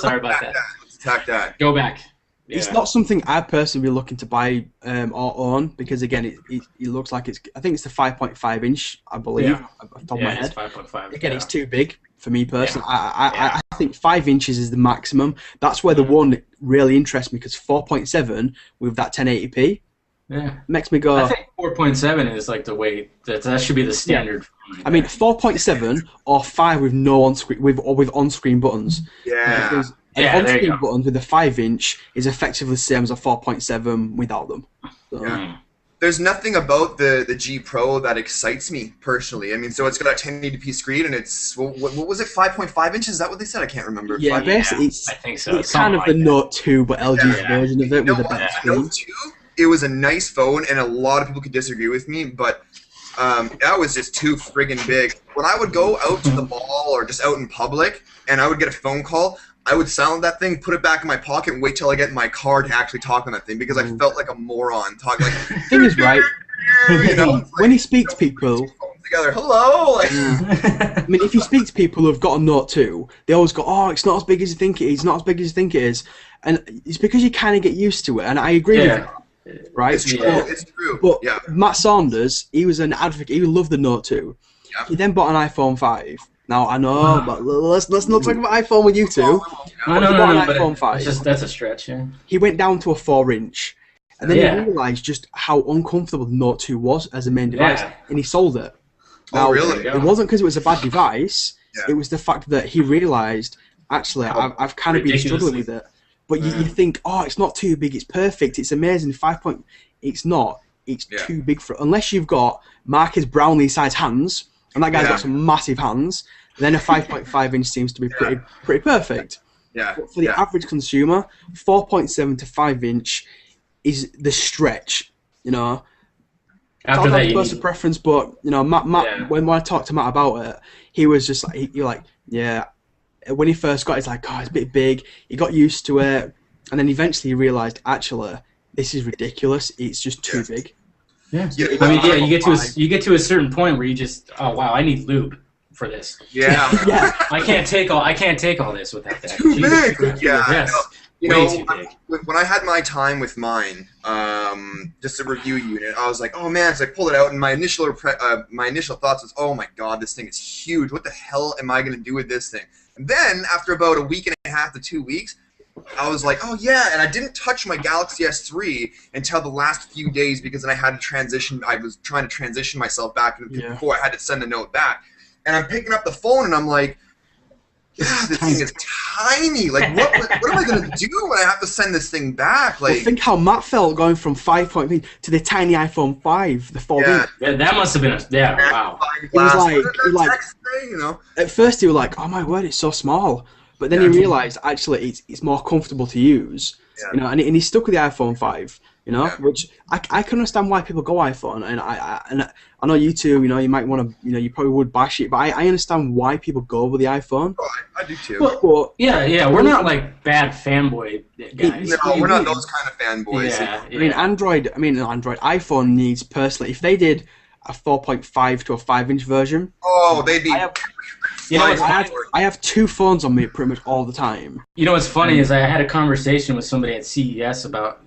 Let's attack that. Go back. Yeah. It's not something I'd personally be looking to buy or own, because again, it looks like I think it's the 5.5 inch, I believe, off the top of my head. It's 5.5. Again, it's too big for me personally. I think 5 inches is the maximum. That's where the one really interests me, because 4.7 with that 1080p. Yeah, makes me go. I think 4.7 is like the way that should be the standard. Yeah. I mean, 4.7 or 5 with no on-screen with on-screen buttons. Yeah. On-screen buttons with a 5-inch is effectively the same as a 4.7 without them. So. Yeah. There's nothing about the G Pro that excites me personally. I mean, so it's got a 1080p screen, and it's what was it, 5.5 inches? Is that what they said? I can't remember. Yeah, basically, I think so. It's kind of the Note 2, but LG's version of it with a better screen. Note 2. It was a nice phone, and a lot of people could disagree with me, but that was just too friggin' big. When I would go out to the mall or just out in public, and I would get a phone call, I would silence that thing, put it back in my pocket, and wait till I get in my car to actually talk on that thing because I felt like a moron talking like. The thing is, right? You know, When you speak to people, together, hello. Like, I mean, if you speak to people who've got a Note 2, they always go, "Oh, it's not as big as you think it is. It's not as big as you think it is," and it's because you kind of get used to it. And I agree with that, right? It's true. It's true. But Matt Saunders, he was an advocate. He loved the Note 2. Yeah. He then bought an iPhone 5. Now I know, but let's not talk about iPhone with you two. No, but iPhone 5. That's a stretch. Yeah. He went down to a 4-inch, and then he realised just how uncomfortable the Note 2 was as a main device, and he sold it. Now, really? It wasn't because it was a bad device. It was the fact that he realised, actually, I've kind of been struggling with it. But you think, oh, it's not too big, it's perfect, it's amazing. It's not. It's too big for it. Unless you've got Marcus Brownlee-sized hands, and that guy's got some massive hands, then a 5.5-inch seems to be pretty perfect. Yeah. But for the average consumer, 4.7 to 5-inch is the stretch, you know. After that, personal preference, but you know, Matt when I talked to Matt about it, he was just like, when he first got it, it's like, oh, it's a bit big. He got used to it, and then eventually he realised, actually, this is ridiculous. It's just too big. Yeah. I mean, you get to a certain point where you just, oh wow, I need lube for this. Yeah. I can't take all this without that. Too big. Yeah. Yes. Way too big. When I had my time with mine, just a review unit, I was like, oh man, so I pulled it out, and my initial thoughts was, oh my god, this thing is huge. What the hell am I going to do with this thing? And then, after about a week and a half to 2 weeks, I was like, oh yeah, and I didn't touch my Galaxy S3 until the last few days because then I had to transition. I was trying to transition myself back before I had to send a note back. And I'm picking up the phone and I'm like, yeah, this thing is tiny. Like, what am I going to do when I have to send this thing back? Like, well, think how Matt felt going from 5.3 to the tiny iPhone 5, the 4-inch. Yeah, that must have been wow. It was like, you know. At first, he was like, oh my word, it's so small. But then he realised, actually, it's more comfortable to use, you know, and he's stuck with the iPhone 5, you know, which I can understand why people go iPhone, and I know you two, you know, you might want to, you know, you probably would bash it, but I understand why people go with the iPhone. Oh, I do too. But we're not like bad fanboy guys. No, we're not those kind of fanboys. Yeah. I mean, iPhone needs, personally, if they did a 4.5 to a 5-inch version, they'd be... I have 2 phones on me pretty much all the time. You know what's funny is I had a conversation with somebody at CES about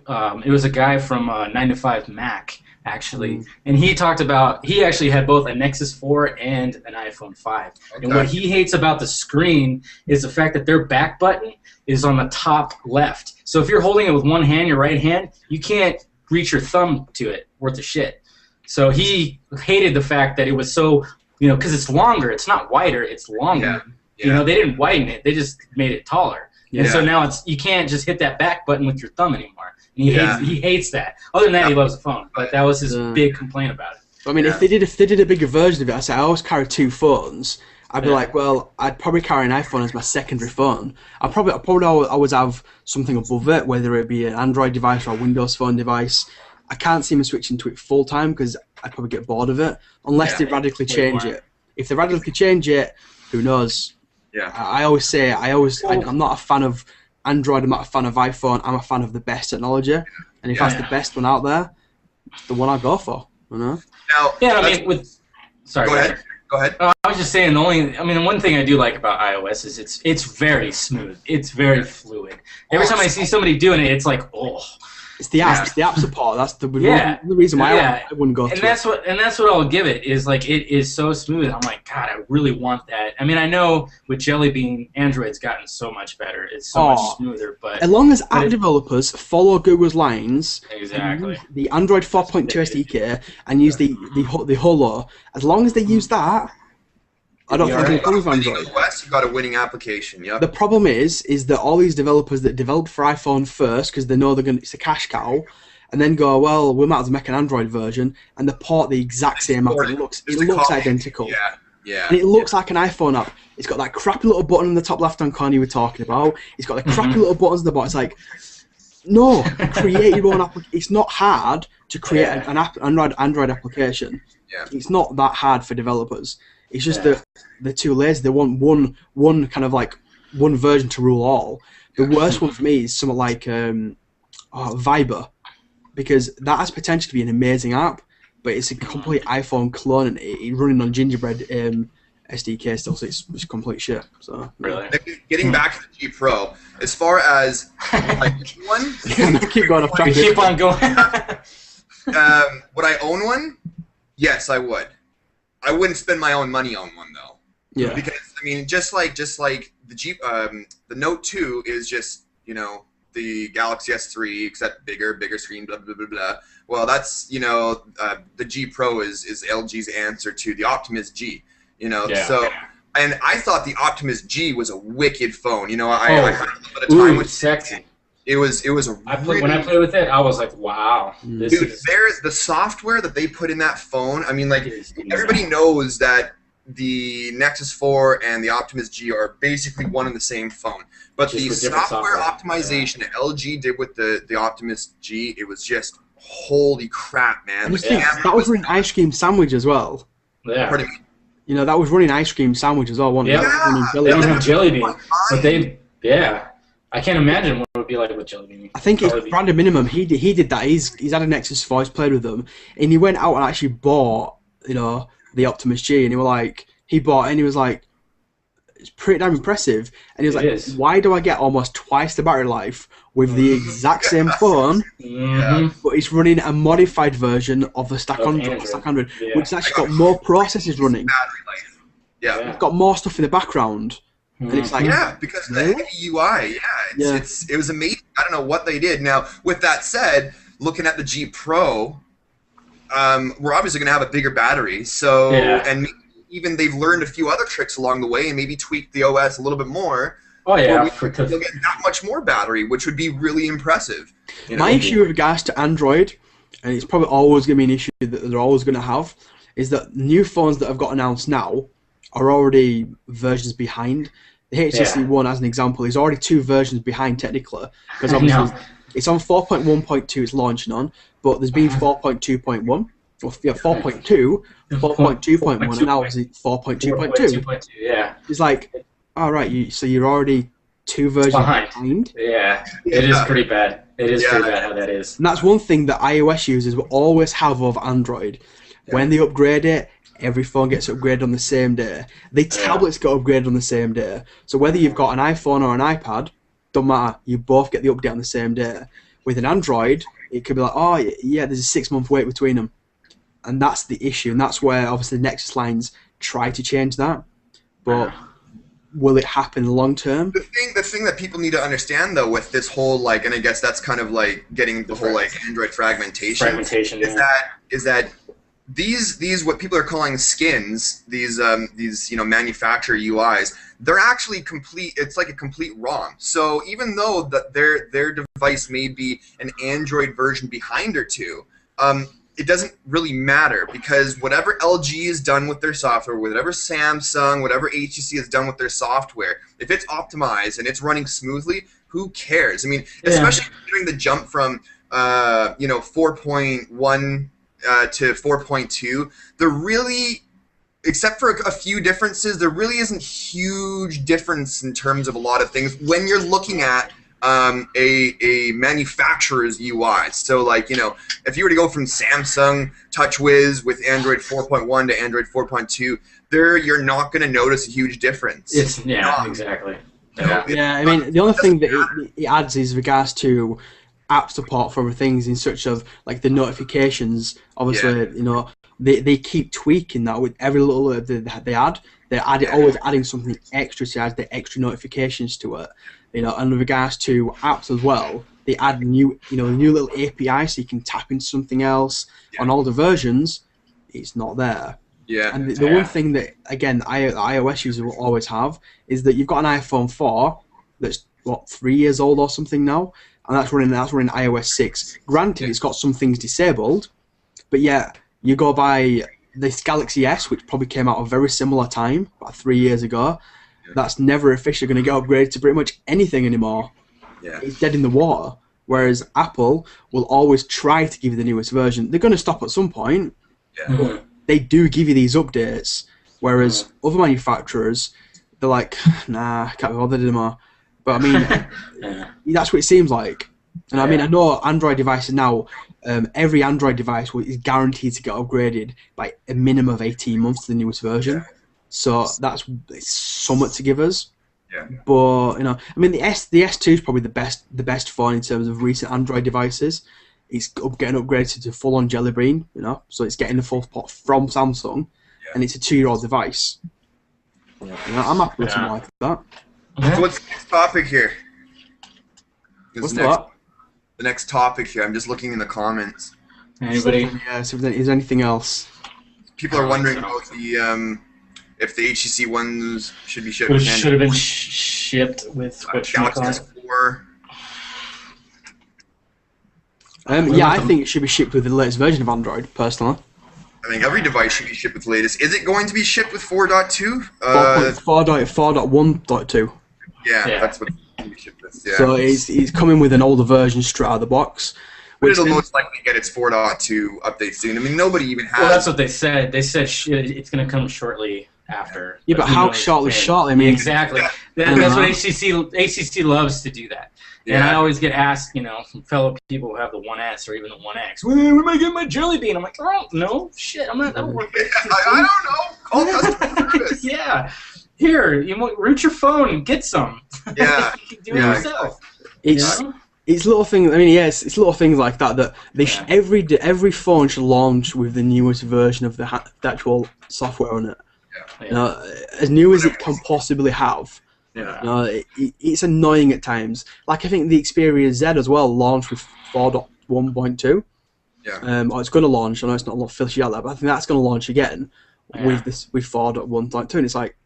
it was a guy from 9 to 5 Mac actually, and he talked about he actually had both a Nexus 4 and an iPhone 5. Okay. And what he hates about the screen is the fact that their back button is on the top left. So if you're holding it with one hand, your right hand, you can't reach your thumb to it worth of shit. So he hated the fact that it was so, you know, because it's longer. It's not wider. It's longer. Yeah. You know, they didn't widen it. They just made it taller. And so now you can't just hit that back button with your thumb anymore. And he hates that. Other than that, he loves the phone. But that was his big complaint about it. I mean, if they did a bigger version of it, I say I always carry 2 phones. I'd be like, well, I'd probably carry an iPhone as my secondary phone. I probably always have something above it, whether it be an Android device or a Windows Phone device. I can't see me switching to it full time because I'd probably get bored of it unless they radically change it. If they radically change it, who knows? Yeah. I always say I'm not a fan of Android. I'm not a fan of iPhone. I'm a fan of the best technology, and if that's the best one out there, it's the one I go for. You know. Now, I mean, sorry. Go ahead. I was just saying the one thing I do like about iOS is it's very smooth. It's very fluid. Every time I see somebody doing it, it's like, oh. It's the app. It's the app support. That's the reason why I wouldn't go to it. That's what I'll give it is like it is so smooth. I'm like, God, I really want that. I mean, I know with Jelly Bean, Android's gotten so much better. It's so much smoother. But as long as app developers follow Google's lines, exactly, the Android 4.2 SDK and use the Holo, as long as they use that. I don't think it's with Android. You've got a winning application. Yep. The problem is that all these developers that developed for iPhone first, because they know it's a cash cow, and then go, well, we might as well make an Android version, and they port the exact same app. It looks identical. Yeah. And it looks like an iPhone app. It's got that crappy little button in the top left-hand corner you were talking about. It's got the crappy little buttons at the bottom. It's like, no, create your own application. It's not hard to create an Android application. Yeah. It's not that hard for developers. It's just that they're too lazy. They want one kind of like one version to rule all. The worst one for me is something like Viber, because that has potential to be an amazing app, but it's a complete iPhone clone and it's running on Gingerbread SDK still, so it's complete shit. So Really? Getting back to the G Pro, as far as like one, keep going off track. We keep on going. would I own one? Yes, I would. I wouldn't spend my own money on one though. Yeah. Because I mean, just like the Note 2 is just, you know, the Galaxy S3 except bigger screen, blah blah blah blah. Well, that's, you know, the G Pro is LG's answer to the Optimus G. You know, so. And I thought the Optimus G was a wicked phone. You know, I had a little bit of time with sexy. It was a really, when I played with it, I was like, wow. This dude, is, there's the software that they put in that phone. I mean, like, everybody knows that the Nexus 4 and the Optimus G are basically one and the same phone. But Just the with different software software. optimization that LG did with the Optimus G, it was just, holy crap, man. And The just think, camera that was running ice cream sandwich as well. yeah. Pardon me? You know, that was running ice cream sandwich as well, wasn't it? Yeah. That was running They jelly don't bean. have jelly bean, My but mind. yeah. I can't imagine what it would be like with jelly bean. I think it's Probably be- branded minimum. He did that. He's had a Nexus 4. He's played with them, and he went out and actually bought, you know, the Optimus G, and he bought it, and he was like, it's pretty damn impressive. And he was It like, is. why do I get almost twice the battery life with the exact same phone, Mhm. but it's running a modified version of the Stack Of 100, Android. Stack 100, Yeah. which has actually got more processors running. Battery life. Yeah. Yeah. It's got more stuff in the background, and it's like, Yeah, because the Really? heavy UI, Yeah. it was amazing. I don't know what they did. Now, with that said, looking at the G Pro, we're obviously going to have a bigger battery. So, Yeah. and even they've learned a few other tricks along the way and maybe tweaked the OS a little bit more. Oh yeah, Well, you'll get that much more battery, which would be really impressive. You know? my issue with regards to Android, and it's probably always going to be an issue that they're always going to have, is that new phones that have got announced now are already versions behind. The HTC Yeah. One, as an example, is already 2 versions behind technically, because I obviously know. it's on 4.1.2 it's launching on, but there's been 4.2.1, or yeah, 4.2, 4.2.1, and now obviously 4.2.2. 2.2, yeah. It's like, all right, so you're already 2 versions Behind. behind. Yeah, it is pretty bad. It is Yeah. pretty bad how that is. And that's one thing that iOS users will always have over Android. When they upgrade it, every phone gets upgraded on the same day. The tablets get upgraded on the same day. So whether you've got an iPhone or an iPad, don't matter. You both get the update on the same day. With an Android, it could be like, oh yeah, there's a 6-month wait between them, and that's the issue. And that's where obviously the Nexus lines try to change that. But will it happen long term? The thing that people need to understand though with this whole, like, and I guess that's kind of like getting the whole like Android fragmentation. Fragmentation, is yeah. that these what people are calling skins, these you know, manufacturer UIs, they're actually complete. It's like a complete ROM. So even though that their device may be an Android version behind or two, it doesn't really matter, because whatever LG has done with their software, whatever Samsung, whatever HTC has done with their software, if it's optimized and it's running smoothly, who cares? I mean, especially during the jump from you know, 4.1 to 4.2, there really, except for a few differences, there really isn't huge difference in terms of a lot of things when you're looking at a manufacturer's UI. So, like, you know, if you were to go from Samsung TouchWiz with Android 4.1 to Android 4.2, there you're not going to notice a huge difference. It's exactly. Yeah. Yeah, I mean, the only thing that it adds is regards to app support for other things, in such of like the notifications. Obviously, you know, they keep tweaking that with every little they add. Always adding something extra to add the extra notifications to it. You know, and with regards to apps as well, they add new little API so you can tap into something else. On older versions, it's not there. Yeah. And the one thing that, again, the iOS user will always have is that you've got an iPhone 4 that's, 3 years old or something now, and that's running iOS 6. Granted, it's got some things disabled, but yeah, you go by this Galaxy S, which probably came out at a very similar time, about 3 years ago. That's never officially going to get upgraded to pretty much anything anymore. Yeah. It's dead in the water. Whereas Apple will always try to give you the newest version. They're going to stop at some point. Yeah. But they do give you these updates. Whereas other manufacturers, they're like, nah, can't be bothered anymore. But I mean, Yeah. that's what it seems like. And I mean, I know Android devices now. Every Android device is guaranteed to get upgraded by a minimum of 18 months to the newest version. Yeah. So it's somewhat to give us. Yeah. But I mean, the S2 is probably the best phone in terms of recent Android devices. It's getting upgraded to full-on Jelly Bean, so it's getting the full support from Samsung, and it's a 2-year-old device. I'm happy with something like that. So what's the next topic here? What's that? The next topic here. I'm just looking in the comments. Anybody? Yeah. So is there anything else? People are wondering about the if the HTC Ones should be shipped. Which should have been shipped with what Galaxy S4. Yeah, I think it should be shipped with the latest version of Android, personally. I think every device should be shipped with latest. Is it going to be shipped with 4.2? 4.1.2. Yeah, Yeah. that's what it's going to be shipped with. Yeah. So it's coming with an older version straight out of the box. But it'll most likely get its 4.2 update soon. I mean, nobody even has. Well, that's what they said. They said it's going to come shortly after. Yeah, but how shortly? I mean, exactly. That's what HTC loves to do that. Yeah. And I always get asked, from fellow people who have the 1S or even the 1X, where am I getting my Jelly Bean? I'm like, oh, no, shit, I'm not. I don't work at HTC. I don't know. Call customer service. Yeah. Here, root your phone and get some. Yeah. You can do it yourself. It's little things. I mean, yes, it's little things like that they every phone should launch with the newest version of the actual software on it. Yeah. As new as it can possibly have. Yeah. It's annoying at times. Like I think the Xperia Z as well launched with 4.1.2. Yeah. Or it's going to launch. I know it's not officially out there, but I think that's going to launch again with 4.1.2. And it's like,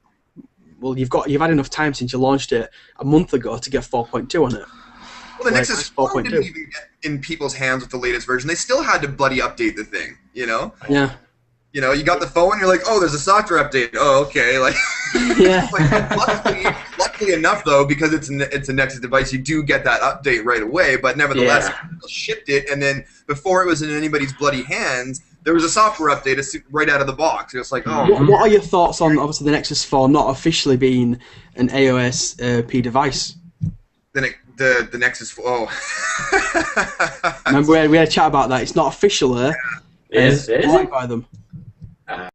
well, you've had enough time since you launched it a month ago to get 4.2 on it. Well, the Nexus 4 didn't even get in people's hands with the latest version. They still had to bloody update the thing, Yeah. You got the phone, you're like, oh, there's a software update. Oh, okay. Like, Yeah. luckily enough, though, because it's a Nexus device, you do get that update right away. But nevertheless, people shipped it, and then before it was in anybody's bloody hands, there was a software update right out of the box. It was like, oh. What are your thoughts on obviously the Nexus 4 not officially being an AOS P device? The Nexus 4. Oh. Remember we had a chat about that. It's not officially Is it? by them. No,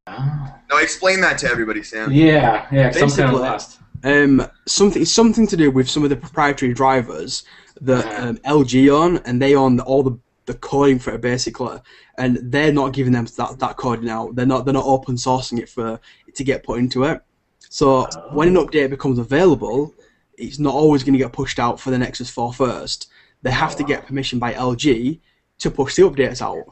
explain that to everybody, Sam. Yeah, 'cause I'm kind of lost. Something to do with some of the proprietary drivers that LG own, and they own all the coding for it basically, and they're not giving them that coding out. They're not open sourcing it to get put into it. So when an update becomes available, it's not always going to get pushed out for the Nexus 4 first. They have to get permission by LG to push the updates out.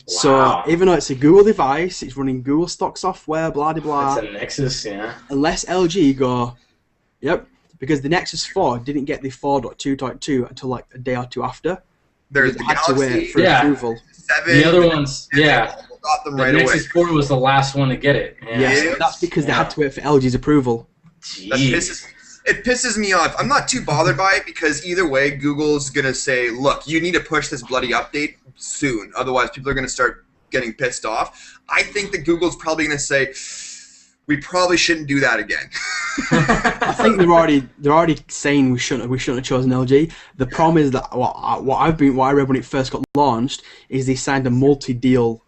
So even though it's a Google device, it's running Google stock software, blah blah blah. It's a Nexus, yeah. Unless LG go, yep, because the Nexus 4 didn't get the 4.2.2 until like a day or two after. There's They the had to wait Galaxy for approval. 7. The other ones, got them the right Nexus away. 4 was the last one to get it. Yeah. Yes, Yes. that's because they had to wait for LG's approval. It pisses me off. I'm not too bothered by it because either way, Google's going to say, look, you need to push this bloody update soon. Otherwise, people are going to start getting pissed off. I think that Google's probably going to say, we probably shouldn't do that again. I think they're already saying we shouldn't have chosen LG. The problem is that what I read when it first got launched is they signed a multi-device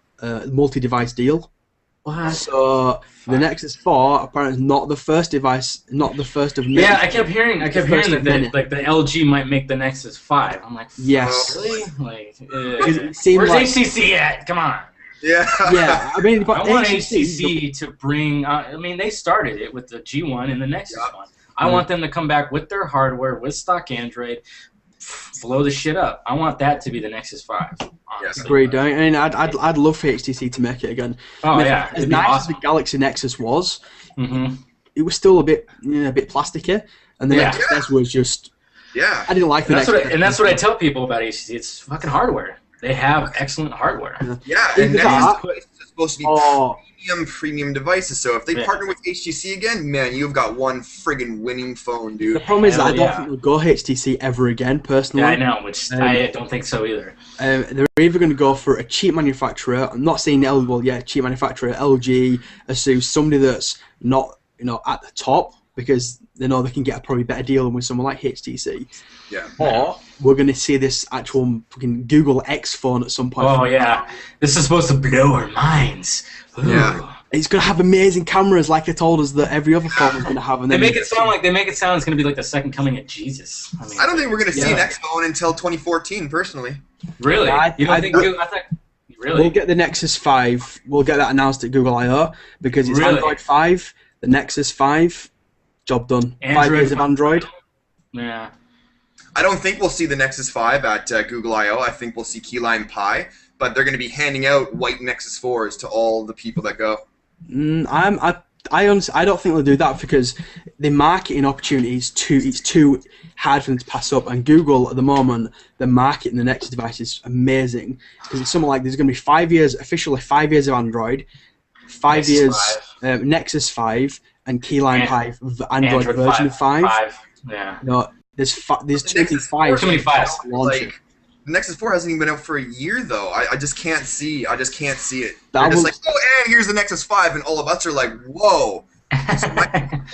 deal. What? So the Nexus 4 apparently is not the first device, not the first of many. Yeah, I kept hearing that like the LG might make the Nexus 5. I'm like, yes. really? Like, It seemed where's like, HTC at? Come on. Yeah. Yeah, I mean, but I want HTC to bring. They started it with the G1 and the Nexus one. I want them to come back with their hardware, with stock Android, blow the shit up. I want that to be the Nexus 5. Honestly. Agreed. I mean, I'd love for HTC to make it again. Oh I mean, yeah, as nice as the Galaxy Nexus was, it was still a bit plasticky, and the Nexus S was just. Yeah. I didn't like the Nexus. And that's what I tell people about HTC. It's fucking hardware. They have excellent hardware. Yeah, and Nexus devices are supposed to be premium devices. So if they partner with HTC again, man, you've got one friggin' winning phone, dude. The problem is that I don't think they'll go HTC ever again, personally. Yeah, I know, which I don't think so either. They're either going to go for a cheap manufacturer. I'm not saying cheap manufacturer, LG, ASUS, somebody that's not at the top because they know they can get a probably better deal than with someone like HTC. Yeah. Or we're going to see this actual fucking Google X phone at some point. Oh yeah, this is supposed to blow our minds. Ooh. Yeah. It's going to have amazing cameras, like they told us that every other phone was going to have. And They then make it sound it's going to be like the second coming of Jesus. I mean, I don't think we're going to see an Yeah. X phone until 2014, personally. really. You don't think? I thought really. We'll get the Nexus 5. We'll get that announced at Google I/O because it's Really? Android 5, the Nexus 5. Job done. 5 Android years of Android. Yeah. I don't think we'll see the Nexus 5 at Google I/O. I think we'll see Keyline Pi, but they're going to be handing out white Nexus 4s to all the people that go. I honestly, I don't think they'll do that because the marketing opportunities it's too hard for them to pass up. And Google at the moment, the marketing the Nexus device is amazing because it's something like there's going to be 5 years, officially 5 years of Android, 5 Nexus years Nexus 5, and Keyline Pi Android version 5. Yeah. You know, there's too many Nexus 5s. Too many 5s. launching. Like, the Nexus 4 hasn't even been out for a year, though. I just can't see. I just can't see it. That They're just will- like, oh, and here's the Nexus 5, and all of us are like, whoa. So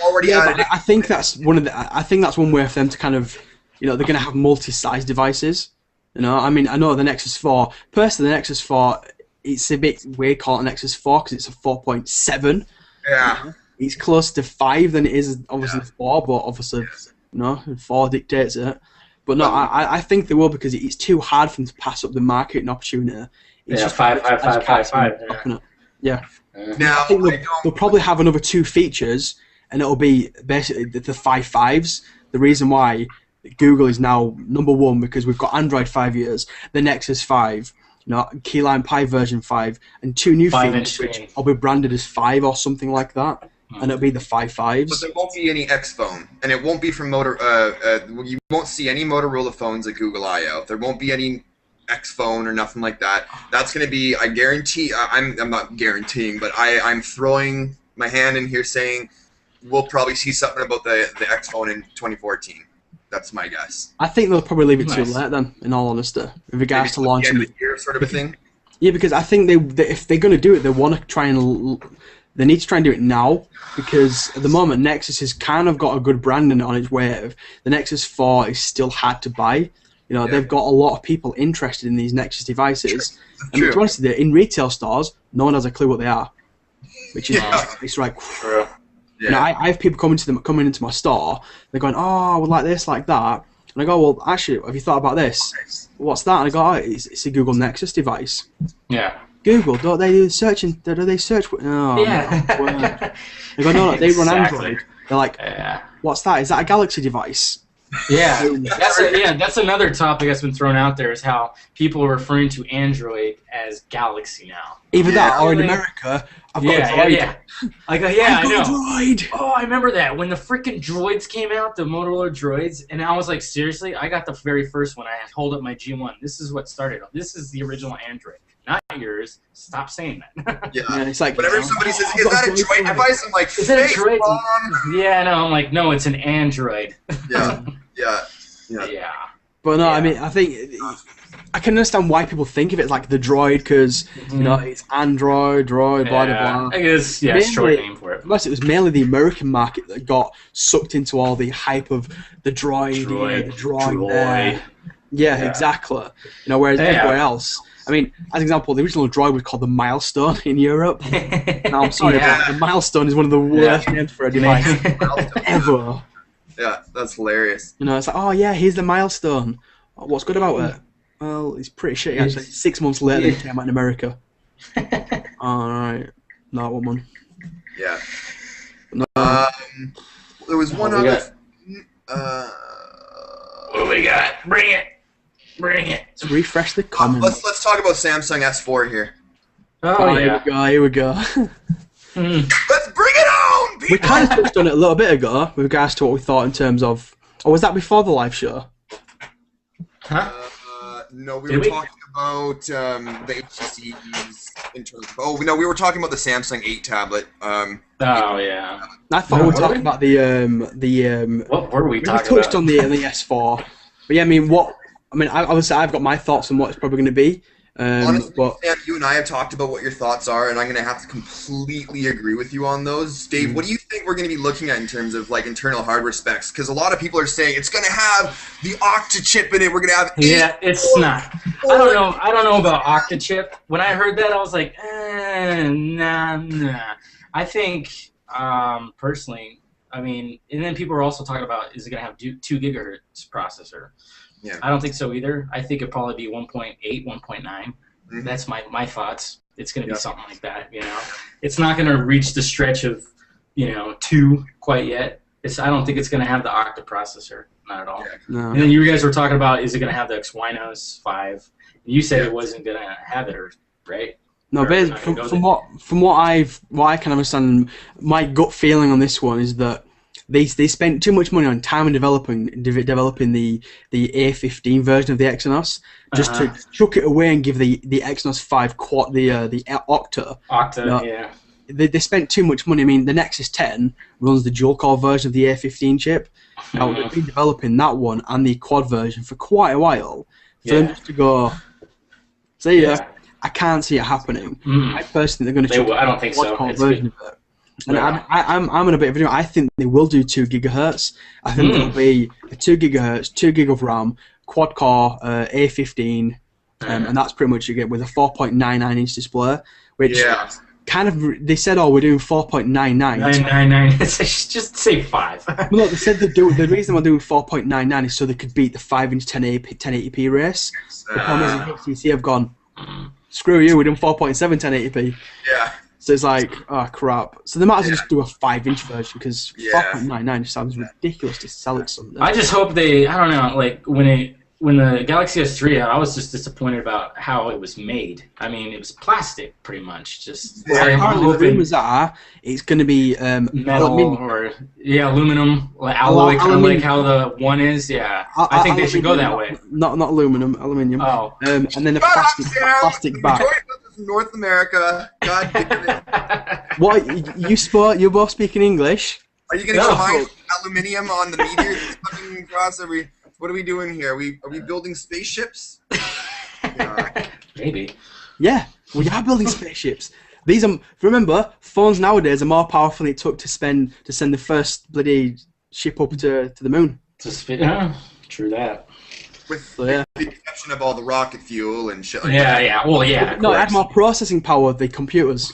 already Yeah, added but I think that's one of the. I think that's one way for them to kind of, you know, they're going to have multi-size devices. You know, I mean, I know the Nexus 4. Personally, the Nexus 4, it's a bit weird calling it Nexus 4 because it's a 4.7. Yeah. It's closer to 5 than it is obviously 4, but obviously, you know, 4 dictates it. But no, I think they will because it's too hard for them to pass up the marketing opportunity. It's Yeah, just 5. Yeah. Now, I think they'll probably have another 2 features, and it'll be basically the 5 5s. The reason why Google is now #1 because we've got Android 5 years, the Nexus 5, you know, Keyline Pi version 5, and 2 new 5-inch features which screen. will be branded as 5 or something like that, and it'll be the 5 but 5s. there won't be any X phone, and it won't be from you won't see any Motorola phones at Google I/O. There won't be any X phone or nothing like that. That's going to be, I guarantee, I'm not guaranteeing, but I'm throwing my hand in here saying we'll probably see something about the X phone in 2014. That's my guess. I think they'll probably leave it too Nice. late then, in all honesty, with regards to Maybe launching. the end of the year sort of a thing. Yeah, because I think they if they're going to do it, they want to try and they need to try and do it now because at the moment Nexus has kind of got a good branding on its wave. The Nexus 4 is still hard to buy. You know, Yeah. they've got a lot of people interested in these Nexus devices. And True. to be honest with you, in retail stores, no one has a clue what they are, which is Yeah. it's like. True. You know, I have people coming into my store. They're going, "Oh, I would like this, like that," and I go, "Well, actually, have you thought about this? What's that?" And I go, "Oh, it's a Google Nexus device." Yeah. Google, don't they do searching? Do they search? Oh, Yeah. they go, "No, they run Exactly. Android." They're like, Yeah. "What's that? Is that a Galaxy device?" Yeah, that's another topic that's been thrown out there is how people are referring to Android as Galaxy now. Either that, or in Really? America, I've got a Yeah, Droid. yeah. Like, yeah, I I've got a know. Droid. Oh, I remember that when the freaking droids came out, the Motorola droids, and I was like, seriously, I got the very first one. I hold up my G1. This is what started. This is the original Android, not yours. Stop saying that. Yeah. Yeah, it's like Whenever somebody says, I've "Is got that a Droid Droid phone. device?" I'm like, Is that a "Fake Droid?" phone." Yeah, no, I'm like, no, it's an Android. Yeah. Yeah. Yeah. Yeah. But no, I Yeah. mean, I think I can understand why people think of it as like the Droid because you know it's Android, Droid, blah blah blah. I guess, yeah, Mainly- short name for it. Unless it was mainly the American market that got sucked into all the hype of the droid, here, Droid, the droid droid. there. Yeah, Yeah. exactly. You know, whereas Yeah. everywhere else, I mean, as an example, the original droid was called the Milestone in Europe. Now, I'm sorry, Yeah. but the Milestone is one of the worst names for a device ever. Yeah, that's hilarious. You know, it's like, oh yeah, here's the Milestone. Oh, what's good about it? Well, it's pretty shitty actually. 6 months later, it came out in America. Alright, that one. Yeah. No, There was one What we other. What do we got? Bring it. Bring it. let's refresh the comments. Let's talk about Samsung S4 here. Oh, yeah. Here we go. Mm. Let's bring it on, We people. kind of touched on it a little bit ago with regards to what we thought in terms of. Or was that before the live show? Huh? No, we Did were we? talking about the HTC's internal. Oh no, we were talking about the Samsung 8 tablet. Oh, yeah. I thought No, we were were talking we? about the. What were we We talking touched about? on the S4, but yeah, I mean, obviously I've got my thoughts on what it's probably going to be. Honestly, But Sam, you and I have talked about what your thoughts are, and I'm going to have to completely agree with you on those. Dave, what do you think we're going to be looking at in terms of like internal hardware specs? Because a lot of people are saying it's going to have the Octa chip in it. We're going to have it's not. I don't know about Octa chip. When I heard that, I was like, nah. I think personally, I mean, and then people are also talking about, is it going to have 2 gigahertz processor? Yeah. I don't think so either. I think it'd probably be 1.8, 1.9. Mm-hmm. That's my thoughts. It's going to be something like that, you know. It's not going to reach the stretch of, 2 quite yet. I don't think it's going to have the Octa processor, not at all. Yeah. No. And then you guys were talking about, is it going to have the Exynos 5? You said it wasn't going to have it, right? No, but from what I can understand, my gut feeling on this one is that they spent too much money on time and developing the A15 version of the Exynos just to chuck it away and give the Exynos 5 quad the Octa. Octa, yeah. They spent too much money. I mean, the Nexus 10 runs the dual core version of the A15 chip. Now they've been developing that one and the quad version for quite a while. For them just to go, see ya. I can't see it happening. I personally think they're going to I don't think so. Version of it. And I'm in a bit of a I think they will do 2 gigahertz. I think it'll be a 2 gigahertz, 2 gig of RAM, quad core A15, and that's pretty much you get with a 4.99 inch display, which kind of they said, we're doing 4.99. 999. Just say 5. Well, no, they said the reason we're doing 4.99 is so they could beat the 5-inch 1080p race. The problem is HTC have gone, screw you, we're doing 4.7 1080p. Yeah. So it's like, oh crap. So they might as well just do a 5-inch version because 4.99 sounds ridiculous to sell it something. I just hope I don't know, like when the Galaxy S3 out, I was just disappointed about how it was made. I mean, it was plastic pretty much. Just apparently the rumors are it's going to be metal aluminum, like alloy, kind of like how the one is. Yeah, I think they should go that way. Not aluminum, aluminium. Oh, and then a plastic back. North America. God damn it. What you're both speaking English? Are you going to go hide aluminium on the meteor that's coming across every? What are we doing here? Are we building spaceships? Maybe. Yeah, we are building spaceships. These are, remember, phones nowadays are more powerful than it took to send the first bloody ship up to the moon. True that. With the exception of all the rocket fuel and shit like that. Yeah. Well, yeah. No, it had more processing power than the computers.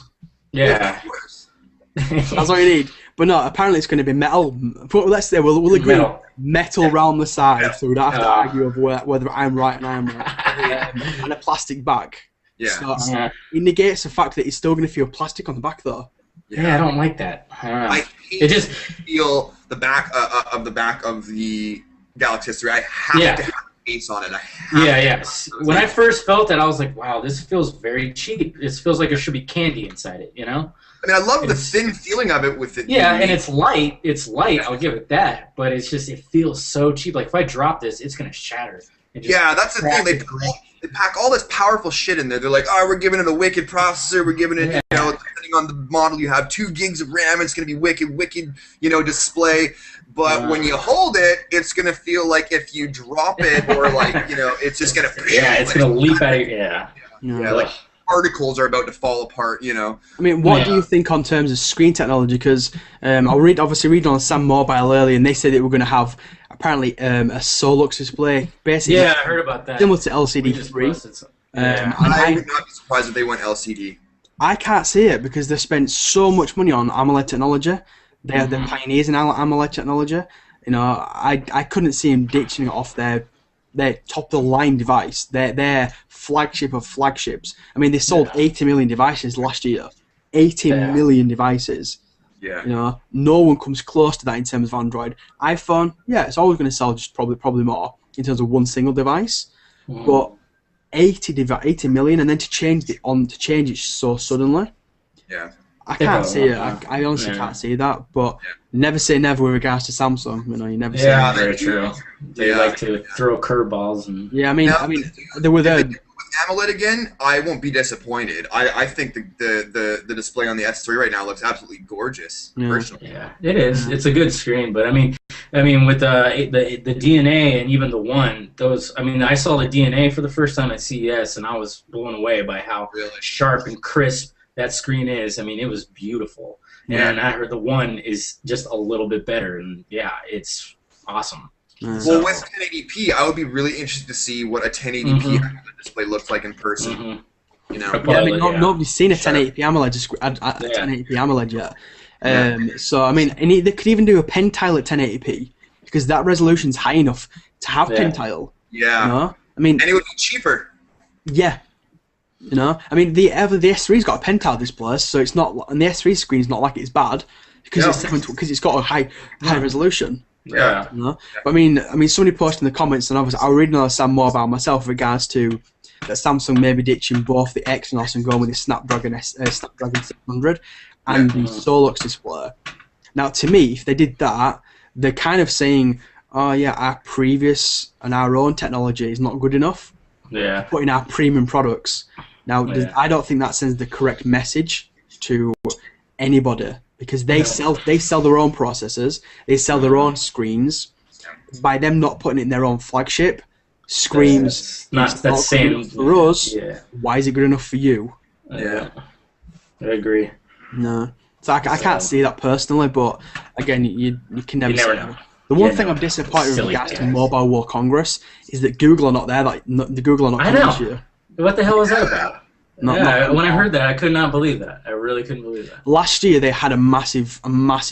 Yeah. That's all you need. But no, apparently it's going to be metal. Let's say we'll agree. Metal round the side, so we don't have to argue over whether I'm right and I'm right. And a plastic back. Yeah. So it negates the fact that it's still going to feel plastic on the back, though. Yeah, I don't like that. I hate to feel the back of the Galaxy S3. I have to have a case on it. When I first felt that, I was like, wow, this feels very cheap. It feels like there should be candy inside it, I mean, I love the thin feeling of it with it. Yeah, and it's light. It's light. I'll give it that. But it's just, it feels so cheap. Like if I drop this, it's gonna shatter. Yeah, that's the thing. They pack all this powerful shit in there. They're like, we're giving it a wicked processor. We're giving it, depending on the model you have, 2 gigs of RAM. It's gonna be wicked, display. But when you hold it, it's gonna feel like if you drop it, or like, it's just gonna. It's gonna leap out of Yeah, like particles are about to fall apart, I mean, what do you think on terms of screen technology? Because I obviously read on Sam Mobile earlier, and they said that we're going to have apparently a Solux display, basically. Yeah, I heard about that. Similar to LCD3. I would not be surprised if they went LCD. I can't see it because they've spent so much money on AMOLED technology. They're the pioneers in AMOLED technology. I couldn't see them ditching it off their top of the line device, their flagship of flagships. I mean, they sold 80 million devices last year. 80 million devices. Yeah. No one comes close to that in terms of Android. iPhone, it's always going to sell just probably more in terms of one single device. But 80 million, and then to change it so suddenly. Yeah. I can't see it. I honestly can't see that. But never say never with regards to Samsung. You never say never. Very true. They like to throw curveballs and. Yeah, I mean, they were there. With AMOLED again, I won't be disappointed. I think the display on the S3 right now looks absolutely gorgeous. Personally. Yeah, it is. It's a good screen, but I mean, I mean, with the DNA and even the One, those. I mean, I saw the DNA for the first time at CES, and I was blown away by how sharp and crisp that screen is. I mean, it was beautiful. Yeah. And I heard the One is just a little bit better, and yeah, it's awesome. Well, with 1080p, I would be really interested to see what a 1080p display looks like in person. You know, I mean, nobody's seen a 1080p AMOLED yet. So I mean, they could even do a pentile at 1080p because that resolution's high enough to have pentile. Yeah. You know? I mean, and it would be cheaper. Yeah. You know, I mean, the S3's got a pentile display, so it's not, and the S3 screen's not like it's bad because it's got a high resolution. Yeah. You know? But I mean, somebody posted in the comments, and obviously I really know some more about myself with regards to that Samsung maybe ditching both the Exynos and going with the Snapdragon 600 and the Solux display. Now, to me, if they did that, they're kind of saying, oh yeah, our previous and our own technology is not good enough. Yeah. Put in our premium products. Now, I don't think that sends the correct message to anybody because they sell their own processors, they sell their own screens. By them not putting it in their own flagship, screams not that same for us. Why is it good enough for you? I agree. No, so I can't see that personally, but again, you can never know. The one thing I'm disappointed with regards to Mobile World Congress is that Google are not there. Like the Google are not coming this year. What the hell was that about? When I heard that, I could not believe that. I really couldn't believe that. Last year they had a massive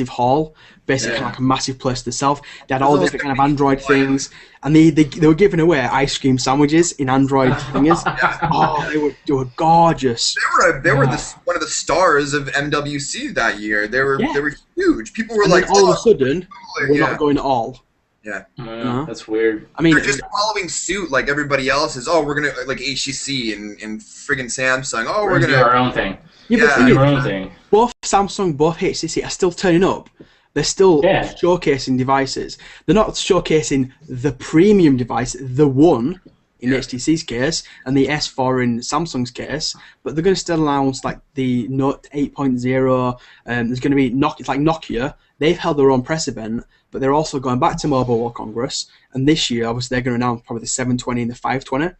hall, basically like a massive place to sell. They had all different kind of Android things, and they were giving away ice cream sandwiches in Android thingers. Oh, they were gorgeous. They were one of the stars of MWC that year. They were huge. People were like, all of a sudden, we're not going at all. Yeah. That's weird. I mean, they're just following suit like everybody else is. Oh, we're gonna like HTC and friggin' Samsung. Oh, we're gonna do our own thing. Our own thing. Both Samsung, both HTC are still turning up. They're still showcasing devices. They're not showcasing the premium device, the One in HTC's case, and the S4 in Samsung's case. But they're going to still announce like the Note 8.0. There's going to be Nokia. They've held their own press event, but they're also going back to Mobile World Congress. And this year, obviously, they're going to announce probably the 720 and the 520.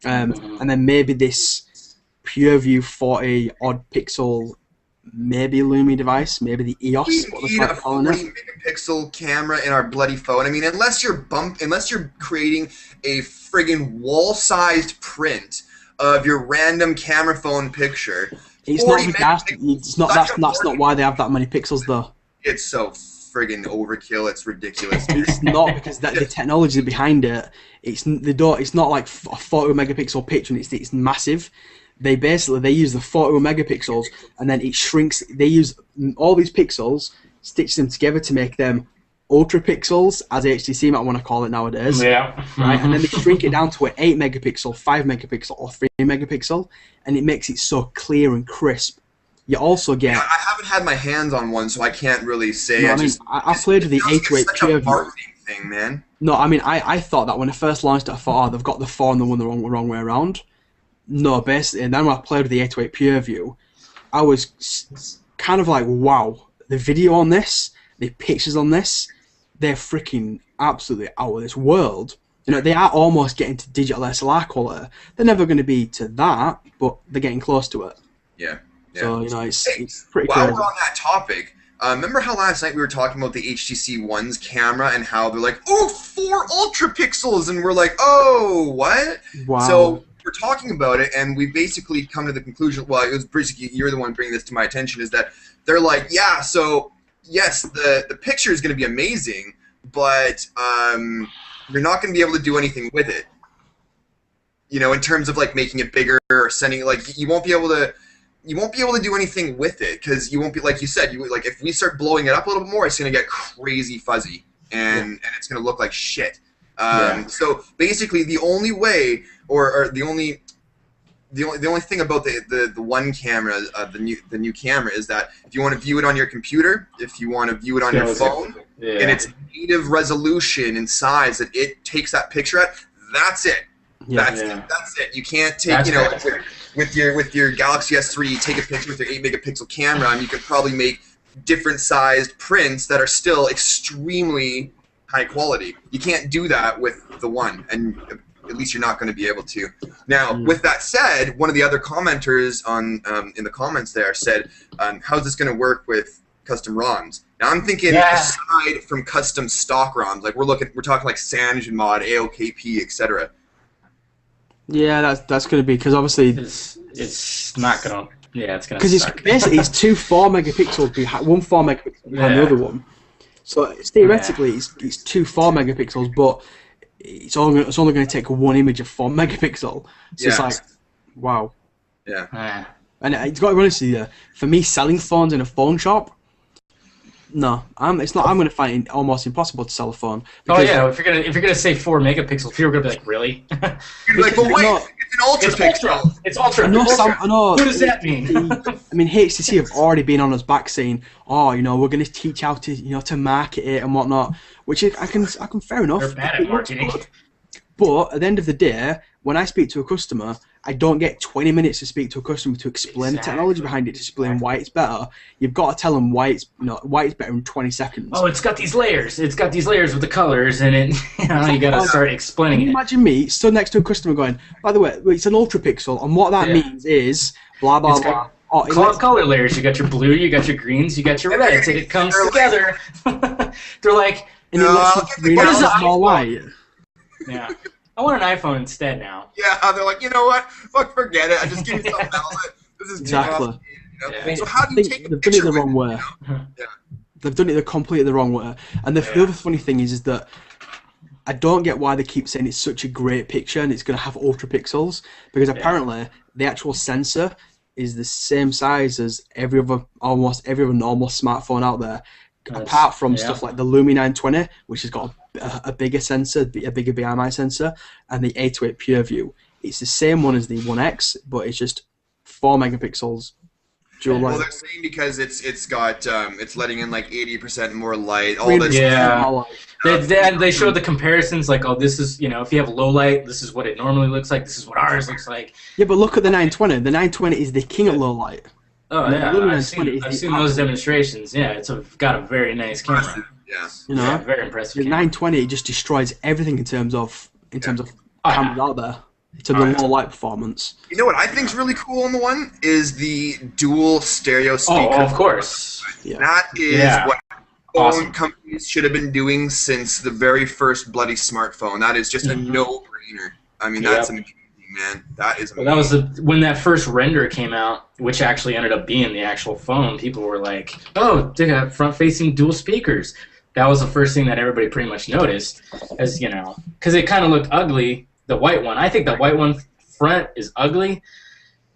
And then maybe this PureView 40 odd pixel, maybe Lumi device, maybe the EOS. We need a 40 megapixel camera in our bloody phone. I mean, unless you're creating a friggin' wall-sized print of your random camera phone picture. It's not that's not why they have that many pixels though. It's so friggin' overkill. It's ridiculous. It's not because the technology behind it. It's not like a 40 megapixel picture. And it's massive. They use the 40 megapixels and then it shrinks. They use all these pixels, stitch them together to make them ultra pixels, as HTC might want to call it nowadays. Yeah. Right, and then they shrink it down to an 8 megapixel, 5 megapixel, or 3 megapixel, and it makes it so clear and crisp. You also get. Yeah, I haven't had my hands on one, so I can't really say. No, I played with the 808 PureView. Marketing thing, man. No, I mean, I thought that when I first launched it, I thought, they've got the 4 and the 1 the wrong way around. No, basically, and then when I played with the 808 PureView, I was kind of like, wow, the video on this, the pictures on this, they're freaking absolutely out of this world. You know, they are almost getting to digital SLR quality. They're never going to be to that, but they're getting close to it. Yeah. So, you know, it's pretty cool. While we're on that topic, remember how last night we were talking about the HTC One's camera and how they're like, oh, 4 ultra pixels, and we're like, oh, what? Wow. So we're talking about it, and we basically come to the conclusion, well, it was basically, you're the one bringing this to my attention, is that they're like, yeah, so, yes, the picture is going to be amazing, but you're not going to be able to do anything with it. You know, in terms of, like, making it bigger or sending, like, you won't be able to do anything with it, because you won't be, like you said, like, if we start blowing it up a little bit more, it's going to get crazy fuzzy, and it's going to look like shit. So basically, the only way, or the only thing about the One camera, the new camera, is that if you want to view it on your computer, if you want to view it on your phone, and its native resolution and size that it takes that picture at, that's it. That's it. You can't take with your Galaxy S3, take a picture with your 8 megapixel camera, and you could probably make different sized prints that are still extremely high quality. You can't do that with the One, and at least you're not going to be able to. Now, with that said, one of the other commenters on in the comments there said, how's this going to work with custom ROMs? Now I'm thinking aside from custom stock ROMs, like we're talking like CyanogenMod, AOKP, etc. Yeah, that's going to be, because obviously it's not going to. Yeah, it's going to. Because it's basically it's two 4 megapixels behind one 4 megapixel behind the other one. So it's theoretically it's two 4 megapixels, but it's only going to take one image of 4 megapixel. So it's like, wow. Yeah. And it's got to be honest with you, for me selling phones in a phone shop, no, it's not. I'm going to find it almost impossible to sell a phone. Oh yeah, if you're gonna say 4 megapixels, people are gonna be like, really? You're like, well, wait, it's an ultra pixel. It's ultra. I know. What does that mean? I mean, HTC have already been on us back saying, "Oh, we're going to teach how to, to market it and whatnot," which I can fair enough. They're bad at marketing. But at the end of the day, when I speak to a customer, I don't get 20 minutes to speak to a customer to explain the technology behind it, to explain why it's better. You've got to tell them why it's better in 20 seconds. Oh, it's got these layers. It's got these layers with the colors, and it you got to start explaining it. Imagine me stood next to a customer going, by the way, it's an ultra pixel, and what that means is blah blah blah. Color layers. You got your blue, you got your greens, you got your reds, and it comes together. They're like, and it lets you read out more light. Yeah. I want an iPhone instead now. Yeah, they're like, you know what? Fuck, forget it. I just give you something else. This is exactly. So how do you take a they've picture done it the wrong way. They've done it completely the wrong way. And the other funny thing is that I don't get why they keep saying it's such a great picture and it's going to have ultra pixels, because apparently the actual sensor is the same size as almost every other normal smartphone out there. Apart from stuff like the Lumia 920, which has got a bigger sensor, a bigger BMI sensor, and the 808 PureView. It's the same one as the One X, but it's just 4 megapixels. Dual light. Well, they're saying because it's got it's letting in like 80% more light. All Really? this. Yeah. They showed the comparisons, like, oh, this is, if you have low light, this is what it normally looks like. This is what ours looks like. Yeah, but look at the 920. The 920 is the king of low light. Oh yeah, I've seen those demonstrations. Yeah, it's got a very nice camera. Yeah. Very impressive. The 920 just destroys everything in terms of cameras out there. In terms of low light performance. You know what I think's really cool on the One is the dual stereo speaker. Oh, of course. Yeah. That is what phone companies should have been doing since the very first bloody smartphone. That is just a no-brainer. I mean, that's amazing. Man, that is amazing. Well, that was when that first render came out, which actually ended up being the actual phone. People were like, "Oh, they got front-facing dual speakers." That was the first thing that everybody pretty much noticed, as because it kind of looked ugly. The white one, I think the white one front is ugly,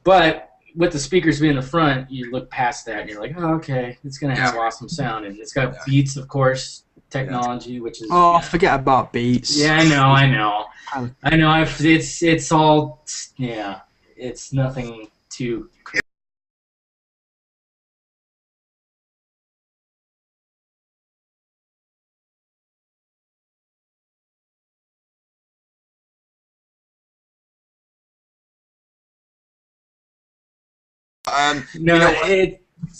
but with the speakers being the front, you look past that and you're like, "Oh, okay, it's gonna have awesome sound," and it's got Beats, of course, technology, which is forget about Beats. Yeah, I know. It's all it's nothing too.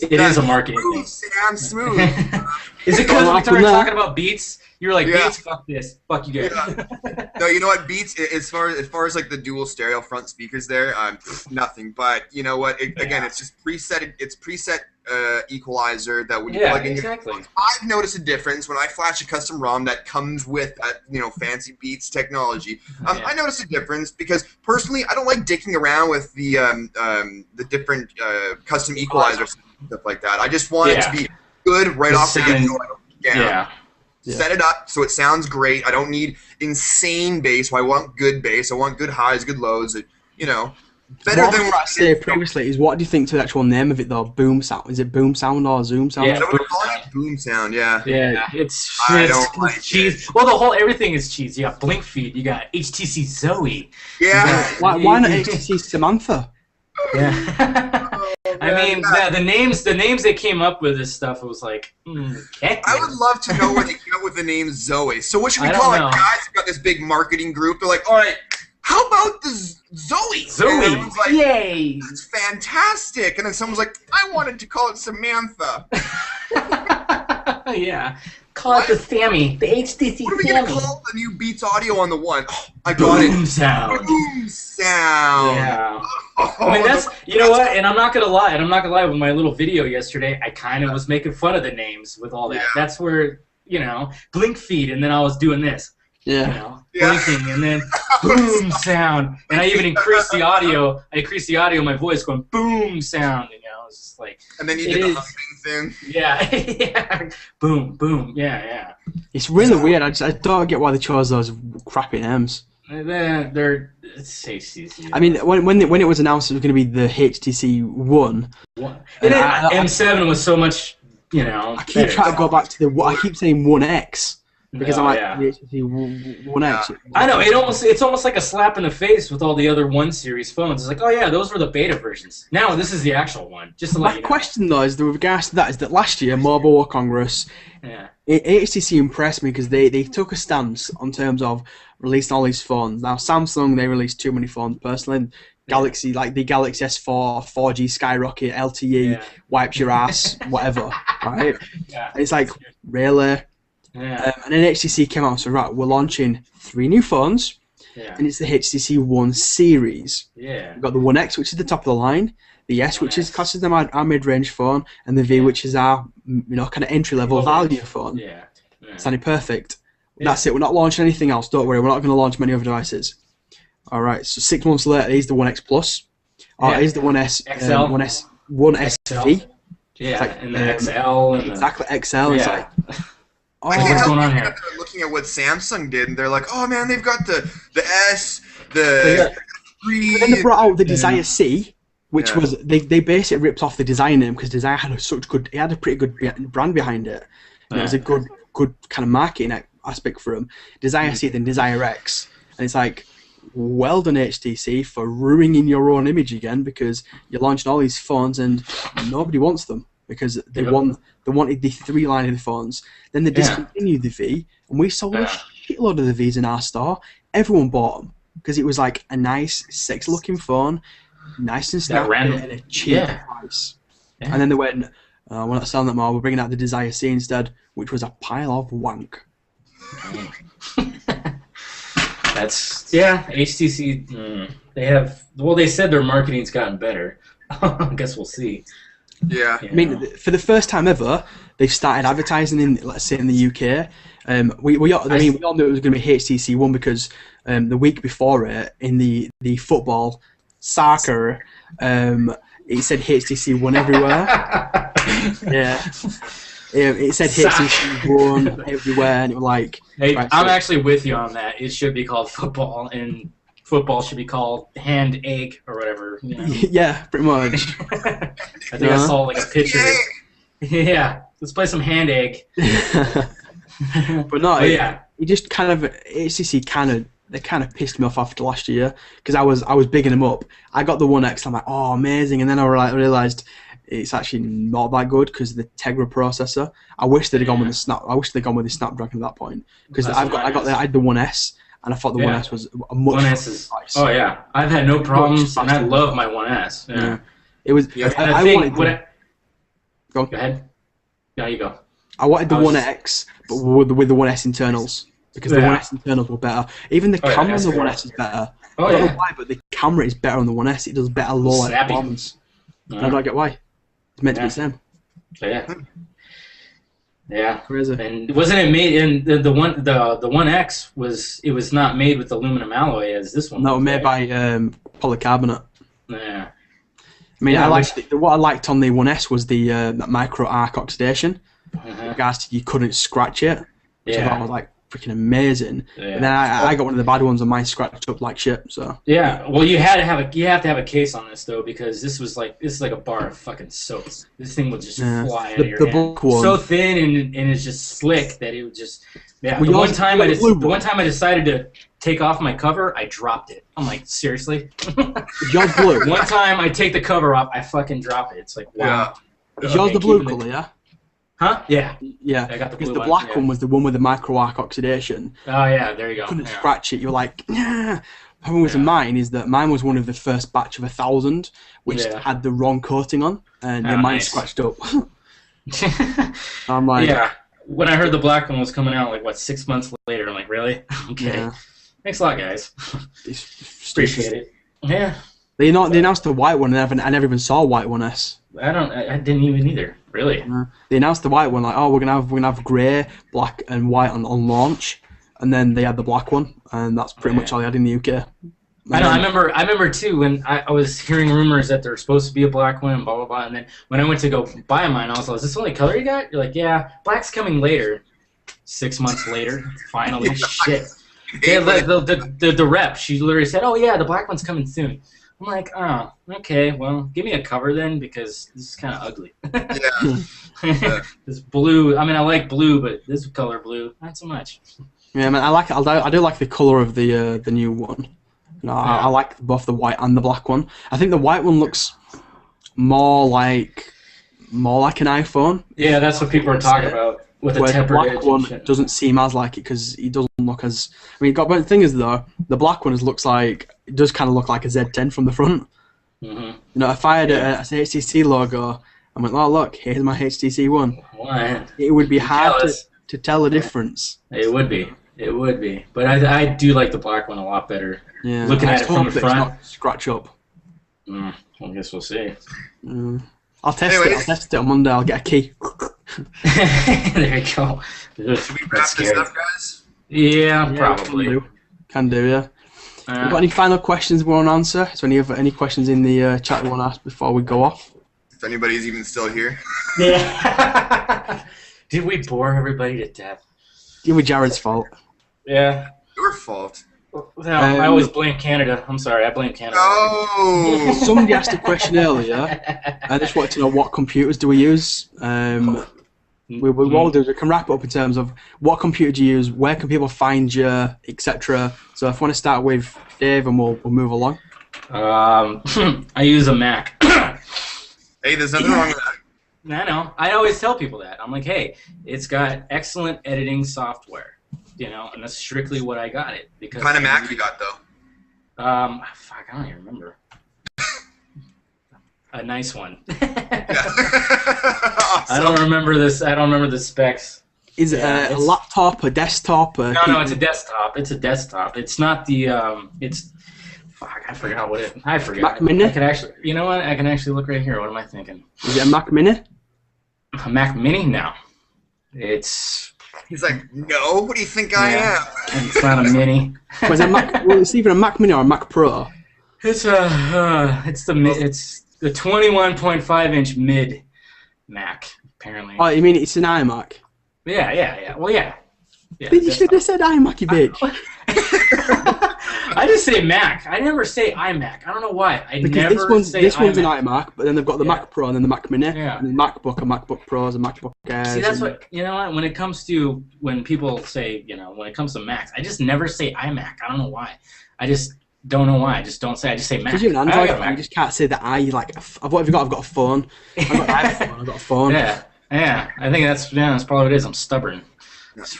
It is a marketing thing. Sound smooth. Is it because we started talking about Beats? You were like, Beats, fuck this, fuck you guys. No, you know what? Beats, as far as like the dual stereo front speakers there, nothing. But you know what? Again, it's just preset. It's preset equalizer that when you plug in your phone. I've noticed a difference when I flash a custom ROM that comes with fancy Beats technology. I notice a difference because personally, I don't like dicking around with the different custom equalizers and stuff like that. I just want it to be good right off the get-go. Set it up so it sounds great. I don't need insane bass. I want good bass. I want good highs, good lows. Better than what I said previously. Is what do you think to the actual name of it though? Boom sound. Is it boom sound or zoom sound? Yeah, boom sound. Yeah. It's like cheese. Well, everything is cheese. You got BlinkFeed. You got HTC Zoe. Yeah. Why not HTC Samantha? Yeah. I mean, the names they came up with this stuff, it was like, okay. I would love to know where they came up with the name Zoe. So what should we call it? Guys who got this big marketing group. They're like, all right, how about the Zoe? Zoe. And everyone's like, yay. That's fantastic. And then someone's like, I wanted to call it Samantha. Yeah. Call it the Sammy. The HTC What are we gonna Sammy. call the new Beats Audio on the one? Oh, I got Boom it. sound. Boom sound. Yeah. Oh, I mean, that's, you know what, and I'm not gonna lie, with my little video yesterday, I kind of was making fun of the names with all that. Yeah. That's where, you know, BlinkFeed, and then I was doing this, Yeah. you know, Yeah. blinking, and then boom sound, and I even increased the audio. I increased the audio of my voice, going boom sound, you know, it's just like. And then you It did the is. humming thing. Yeah, yeah, boom, boom, yeah. It's really weird. I don't get why they chose those crappy names. It's HTC. I mean, when it was announced it was going to be the HTC One, And and then M7 was so much, you know. I keep trying to go back to I keep saying One X because I'm like yeah. the HTC One X. I know it's almost like a slap in the face with all the other 1 series phones. It's like, oh yeah, those were the beta versions. Now this is the actual one. Just to let My you know. question though is with regards to that is that last year Mobile World Congress, Yeah. HTC impressed me because they took a stance on terms of releasing all these phones. Now Samsung, they released too many phones personally. Galaxy, like the Galaxy S4, 4G skyrocket, LTE, Yeah. wipes your ass, whatever, right? Yeah. And it's like, really? Yeah. And then HTC came out and said, right, we're launching 3 new phones, Yeah. and it's the HTC One series. Yeah. We've got the One X, which is the top of the line, the S, which is classes them our mid-range phone, and the V, which is our kind of entry-level value phone. Yeah. Yeah. Sounding perfect. That's it. We're not launching anything else. Don't worry. We're not going to launch many other devices. All right. So 6 months later, here's the One X Plus. Yeah. Here's the One S. XL. One SV. Yeah. like, and the XL and the. Exactly. XL. It's Yeah. like, I oh, can't what's help going on but here? they're looking at what Samsung did, and they're like, "Oh man, they've got the S, the But then they 3." brought out the Desire C, which Yeah. was they basically ripped off the Desire name because Desire had it had a pretty good brand behind it. And it was a good kind of marketing aspect for them. Desire C, then Desire X, and it's like, well done HTC for ruining your own image again because you're launching all these phones and nobody wants them because they wanted the 3 line of the phones. Then they discontinued the V, and we sold a shitload of the Vs in our store. Everyone bought them because it was like a nice, sexy-looking phone, nice and snappy, at a cheap price. Yeah. And then they went, we're not selling that more. We're bringing out the Desire C instead, which was a pile of wank. That's HTC. They have. Well, they said their marketing's gotten better. I guess we'll see. Yeah. I mean, for the first time ever, they've started advertising in, let's say, in the UK. We all knew it was going to be HTC One because the week before it, in the football, soccer, it said HTC One everywhere. Yeah. It said HTC One everywhere, and it was like... Hey, right, I'm so- actually with you on that. It should be called football, and football should be called hand egg or whatever. You know? Yeah, pretty much. I think I saw like a picture. Yeah, let's play some hand egg. But no, yeah. it just kind of HTC kind of pissed me off after last year because I was bigging them up. I got the One X, I'm like, oh, amazing, and then I realized it's actually not that good because of the Tegra processor. I wish they'd gone with the Snapdragon at that point because I had the One S. And I thought the One S was a much 1S is, price. oh yeah, I've had no problems, and I love my 1S. Yeah. It was. Yeah, I think wanted. Go ahead. Yeah, you go. I wanted the One X, but with the One S internals because the One S internals were better. Even the camera on the One S is better. Oh, I don't know why, but the camera is better on the One S. It does better low light Snappy. performance. I don't get why. It's meant to be the same. Yeah. Yeah. Crazy. And wasn't it made in the 1X was not made with aluminum alloy as this one? No, made by polycarbonate. Yeah. I mean, Yeah, what I liked on the One S was the that micro arc oxidation. Uh-huh. Regards to you couldn't scratch it, which I thought was like freaking amazing. Yeah. And then I got one of the bad ones, and mine scratched up like shit. So Yeah. Well, you have to have a case on this though because this is like a bar of fucking soap. This thing would just fly out of your the hand. black one. So thin and it's just slick that it would just. Yeah. Well, The one time I decided to take off my cover, I dropped it. I'm like, seriously? Is yours blue? One time I take the cover off, I fucking drop it. It's like, wow. Is yours the blue colour, yeah? Huh? Yeah. Yeah. I got the because blue the one, black one was the one with the micro arc oxidation. Oh, yeah, there you go. Couldn't Yeah. scratch it. You're like, yeah. The problem with mine is that mine was one of the first batch of 1,000, which had the wrong coating on, and mine nice. scratched up. I'm like, when I heard the black one was coming out, like, what, 6 months later, I'm like, really? Okay. Yeah. Thanks a lot, guys. Appreciate it. Yeah. They announced the white one, and I never even saw a white one S. I didn't even either. Really? Yeah. They announced the white one, like, oh, we're gonna have grey, black, and white on launch, and then they had the black one, and that's pretty much all they had in the UK. I know. I remember too when I was hearing rumors that there was supposed to be a black one and blah blah blah, and then when I went to go buy mine, I was like, "Is this the only color you got?" You're like, "Yeah, black's coming later." 6 months later, finally, shit. Yeah, the rep, she literally said, "Oh yeah, the black one's coming soon." I'm like, "Oh, okay. Well, give me a cover then, because this is kind of ugly." Yeah. This blue. I mean, I like blue, but this color blue, not so much. Yeah, man, I do like the color of the new one. No, I like both the white and the black one. I think the white one looks more like an iPhone. Yeah, that's what people are talking about with the tempered black edge one and shit. doesn't seem as like it because he doesn't look as. I mean, but the thing is though, the black one looks like it does kind of look like a Z10 from the front. Mm-hmm. You know, if I had a HTC logo, I went, oh look, here's my HTC One. What? It would be hard to tell the difference. It would be. It would be. But I do like the black one a lot better. Yeah, Looking at it from the it's front. not scratch up. I guess we'll see. I'll test it. I'll test it on Monday. I'll get a key. There you go. Should we wrap this up, guys? Yeah, probably. Can do, yeah. You got any final questions we want to answer? Is there any questions in the chat you want to ask before we go off? If anybody's even still here. Yeah. Did we bore everybody to death? It was Jared's fault. Yeah. Your fault. No, I always blame Canada. I'm sorry, I blame Canada. Oh! Somebody asked a question earlier. I just wanted to know what computers do we use. What we'll do is we can wrap it up in terms of what computer do you use, where can people find you, etc. So if I want to start with Dave, and we'll move along. I use a Mac. Hey, there's nothing wrong with that. I know. I always tell people that. I'm like, hey, it's got excellent editing software, you know, and that's strictly what I got it. Because What kind of Mac you got, though? Fuck, I don't even remember. A nice one. Awesome. I don't remember this. I don't remember the specs. Is it a laptop, a desktop? No, it's a desktop. It's a desktop. It's not the. It's. Fuck, I forgot what it. I forgot. Mac Mini? I could actually. You know what? I can actually look right here. What am I thinking? Is it a Mac Mini? A Mac Mini? No. It's. He's like, no, what do you think I am? It's not a Mini. Well, it's either a Mac Mini or a Mac Pro. It's it's the 21.5-inch mid Mac apparently. Oh, you mean it's an iMac? Yeah. Well, yeah. You should have said iMac, you bitch. I just say Mac. I never say iMac. I don't know why. This one's an iMac, but then they've got the Mac Pro and then the Mac Mini, and then MacBook, a MacBook Pros, a MacBook Airs. See, that's what, you know what, when it comes to, when people say, you know, when it comes to Macs, I just never say iMac. I don't know why. I just don't know why. I just say Mac. Because you're an Android fan, you just can't say the I, like, what have you got? I've got a phone. I've got an iPhone, I've got a phone. Yeah. I think that's probably what it is. I'm stubborn.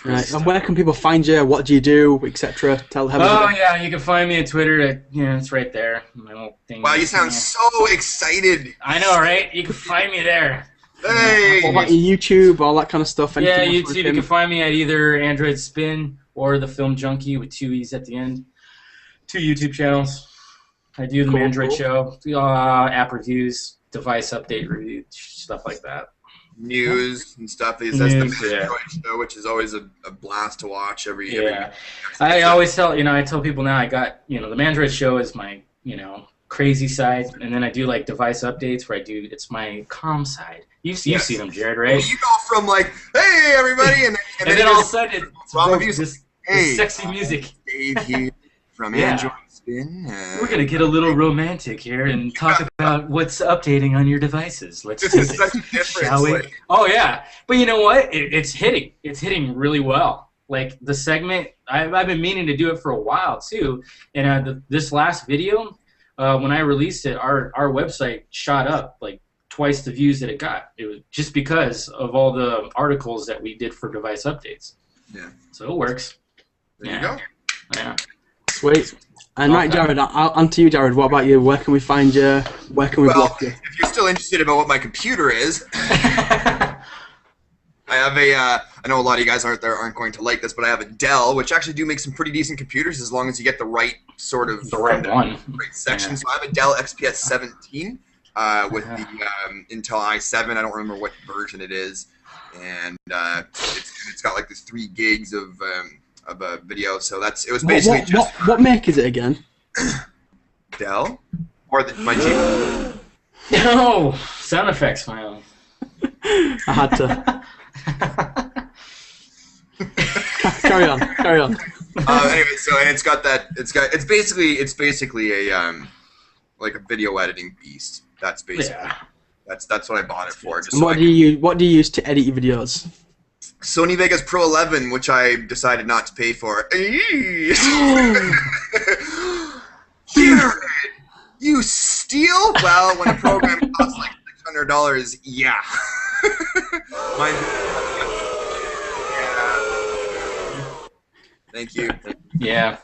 Right. And where can people find you? What do you do, etc.? Tell them. Oh yeah, you can find me on Twitter. It's right there. My little thing. Wow, you sound so excited. I know, right? You can find me there. Hey. What about your YouTube, all that kind of stuff? Yeah, YouTube. You can find me at either Android Spin or the Film Junkie with 2 E's at the end. 2 YouTube channels. I do the Android show, app reviews, device update reviews, stuff like that. News and stuff. That's the Android show, which is always a blast to watch every I always tell I tell people now I got the Mandroid show is my crazy side, and then I do like device updates where it's my calm side. You've seen them, Jared, right? Well, you go from like, hey everybody, and then all of a sudden it's this sexy music. Dave here from Android Spin. We're gonna get a little romantic here and talk about what's updating on your devices. Let's this do is it, such a difference. shall we? Oh yeah, but you know what? It's hitting. It's hitting really well. Like the segment, I've been meaning to do it for a while too. And this last video, when I released it, our website shot up like twice the views that it got. It was just because of all the articles that we did for device updates. Yeah. So it works. There you go. Yeah. Sweet. And right, Jared, on to you, Jared. What about you? Where can we find you? Where can we block you? If you're still interested about what my computer is, I have a, I know a lot of you guys aren't going to like this, but I have a Dell, which actually do make some pretty decent computers as long as you get the right sort of the right one, right section. So I have a Dell XPS 17 with the Intel i7. I don't remember what version it is, and it's got like this 3 gigs of a video. So it was basically what make is it again? Dell or my G. No sound effects finally. I had to. Carry on. Anyway, so and it's basically a like a video editing beast. That's basically that's what I bought it for. Just what do you use to edit your videos? Sony Vegas Pro 11, which I decided not to pay for. Here, you steal? Well, when a program costs like $600, yeah. Thank you. Yeah.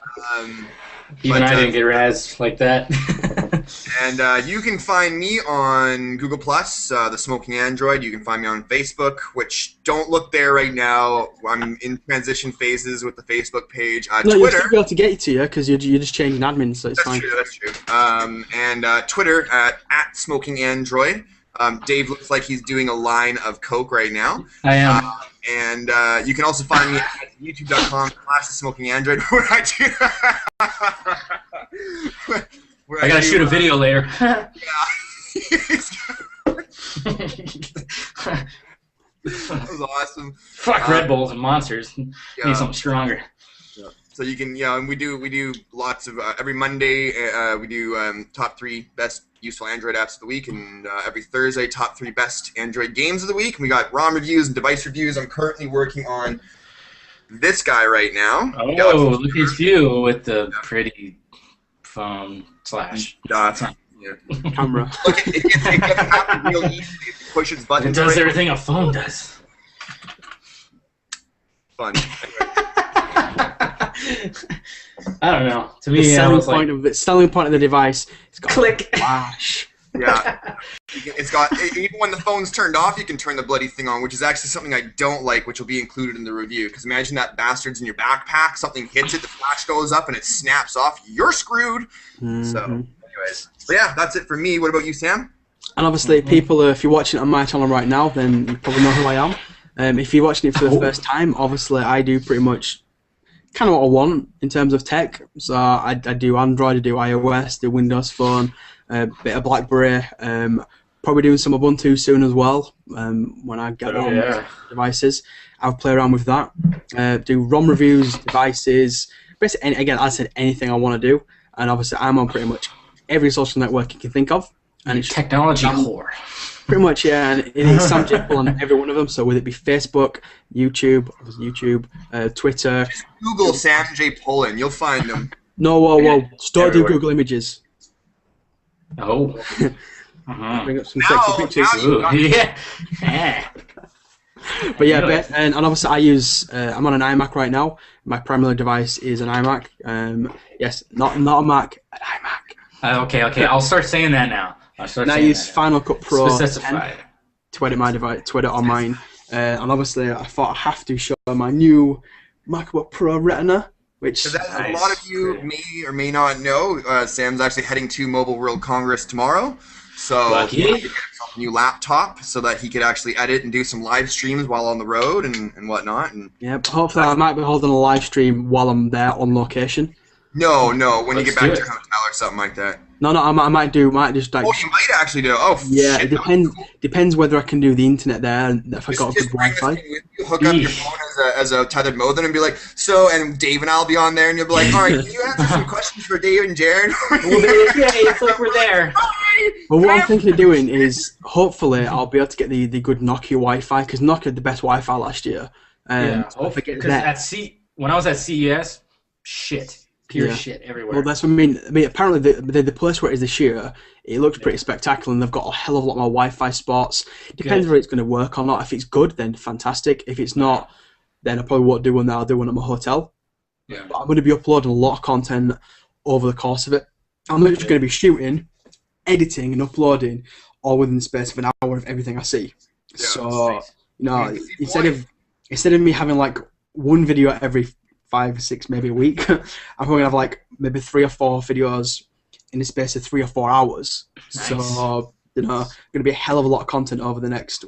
Even I didn't get razzed like that. And you can find me on Google+, The Smoking Android. You can find me on Facebook, which don't look there right now. I'm in transition phases with the Facebook page. No, Twitter. you'll still be able to get it to you because you're just changing admins, so it's fine. That's true. And Twitter at Smoking Android. Dave looks like he's doing a ine of Coke right now. I am. And you can also find me at youtube.com/thesmokingandroid where I do. I gotta shoot a video later. Yeah. That was awesome. Fuck Red Bulls and monsters. Need something stronger. Yeah. So you can, and we do lots of every Monday we do top 3 best useful Android apps of the week, and every Thursday top 3 best Android games of the week. And we got ROM reviews and device reviews. I'm currently working on this guy right now. Oh, look at you with the pretty phone camera. Look, it gets happen real easy if you push its button. It does everything a phone does. Fun. I don't know. To me, the selling point of the device. It's got click. Flash. Yeah. It's got, even when the phone's turned off, you can turn the bloody thing on, which is actually something I don't like, which will be included in the review. Because imagine that bastard's in your backpack, something hits it, the flash goes up, and it snaps off. You're screwed. So, anyways. But yeah, that's it for me. What about you, Sam? And obviously, people, if you're watching it on my channel right now, then you probably know who I am. If you're watching it for the first time, obviously, I do pretty much kind of what I want in terms of tech. So I do Android, I do iOS, do Windows Phone, a bit of BlackBerry, probably doing some Ubuntu soon as well when I get on devices. I'll play around with that, do ROM reviews, devices, basically, again, I said anything I want to do, and obviously I'm on pretty much every social network you can think of. And it's technology whore. Pretty much, yeah, and it's Sam Jippel on every one of them, so whether it be Facebook, YouTube, Twitter. Just Google Sam J. Pullen, you'll find them. No, whoa, start doing Google Images. Oh. Bring up some sexy pictures. Yeah. But yeah, and obviously I'm on an iMac right now. My primary device is an iMac. Yes, not a Mac, an iMac. Okay, I'll start saying that now. And I use Final Cut Pro 10 to edit my device, to edit on mine. And obviously, I thought I have to show my new MacBook Pro Retina, which a lot of you may or may not know, Sam's actually heading to Mobile World Congress tomorrow. So he had to get himself a new laptop so that he could actually edit and do some live streams while on the road and whatnot. And yeah, hopefully I might be holding a live stream while I'm there on location. No, when you get back to your hotel or something like that. No, I might just like. Oh, you might actually do. Oh, yeah. shit, It depends whether I can do the internet there and if I got a good Wi-Fi. Hook up your phone as a tethered modem and be like, and Dave and I'll be on there and you'll be like, all right, can you answer some questions for Dave and Jared? We'll be like, yeah, it's like we're there. Well, what I'm thinking of doing is hopefully I'll be able to get the good Nokia Wi-Fi because Nokia had the best Wi-Fi last year. So when I was at CES, pure shit everywhere. Well, that's what I mean. Apparently the place where it is this year, it looks pretty spectacular, and they've got a hell of a lot more Wi-Fi spots. Depends whether it's going to work or not. If it's good, then fantastic. If it's not, then I probably won't do one there. I'll do one at my hotel. Yeah. But I'm going to be uploading a lot of content over the course of it. I'm literally going to be shooting, editing, and uploading all within the space of an hour of everything I see. Yeah, so You know, That's the point. instead of me having like one video every 5 or 6, maybe a week, I'm probably gonna have like maybe 3 or 4 videos in the space of 3 or 4 hours. Nice. So you know, gonna be a hell of a lot of content over the next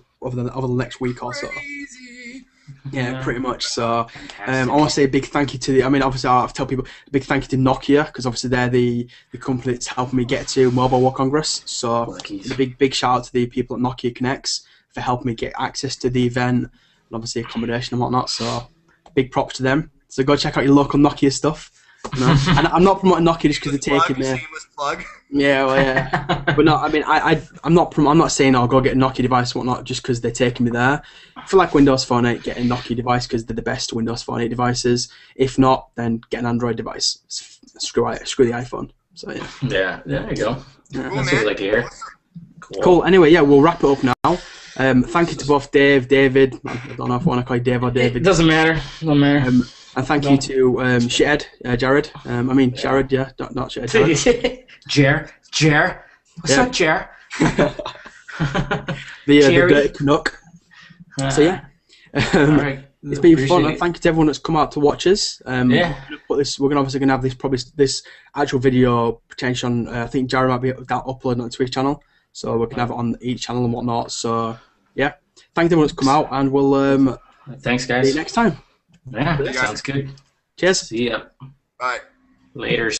week or so. Crazy. Yeah, pretty much. So I Fantastic. want to say a big thank you to the. I mean, obviously, I have to tell people a big thank you to Nokia because obviously they're the company that's helping me get to Mobile World Congress. So Luckies. a big shout out to the people at Nokia Connects for helping me get access to the event and obviously accommodation and whatnot. So big props to them. So go check out your local Nokia stuff. You know? And I'm not promoting Nokia just because they're taking their. Shameless plug. Yeah, well, yeah. But no, I mean, I'm not saying I'll go get a Nokia device and whatnot just because they're taking me there. If you like Windows Phone 8, get a Nokia device because they're the best Windows Phone 8 devices. If not, then get an Android device. Screw the iPhone. So yeah. Yeah, there you go. Yeah. Cool, That's what we man. like to hear. Cool. Anyway, yeah, we'll wrap it up now. Thank you to both Dave, David. I don't know if I want to call you Dave or It David. doesn't matter. Doesn't matter. And thank you to Jared. Jared. Jared. Yeah, not Jared. Jared. Jer. What's Yeah. up, Jer? The Jerry. Dirty Canuck. So yeah. All right. It's been fun, Appreciate and it. thank you to everyone that's come out to watch us. Yeah. We're gonna obviously have this actual video potential on. I think Jared might be uploading onto his channel, so we can have it on each channel and whatnot. So yeah, thank you to everyone that's come out, and we'll Thanks, see guys. you next time. Yeah, guys. sounds good. Cheers. See ya. Bye. Later.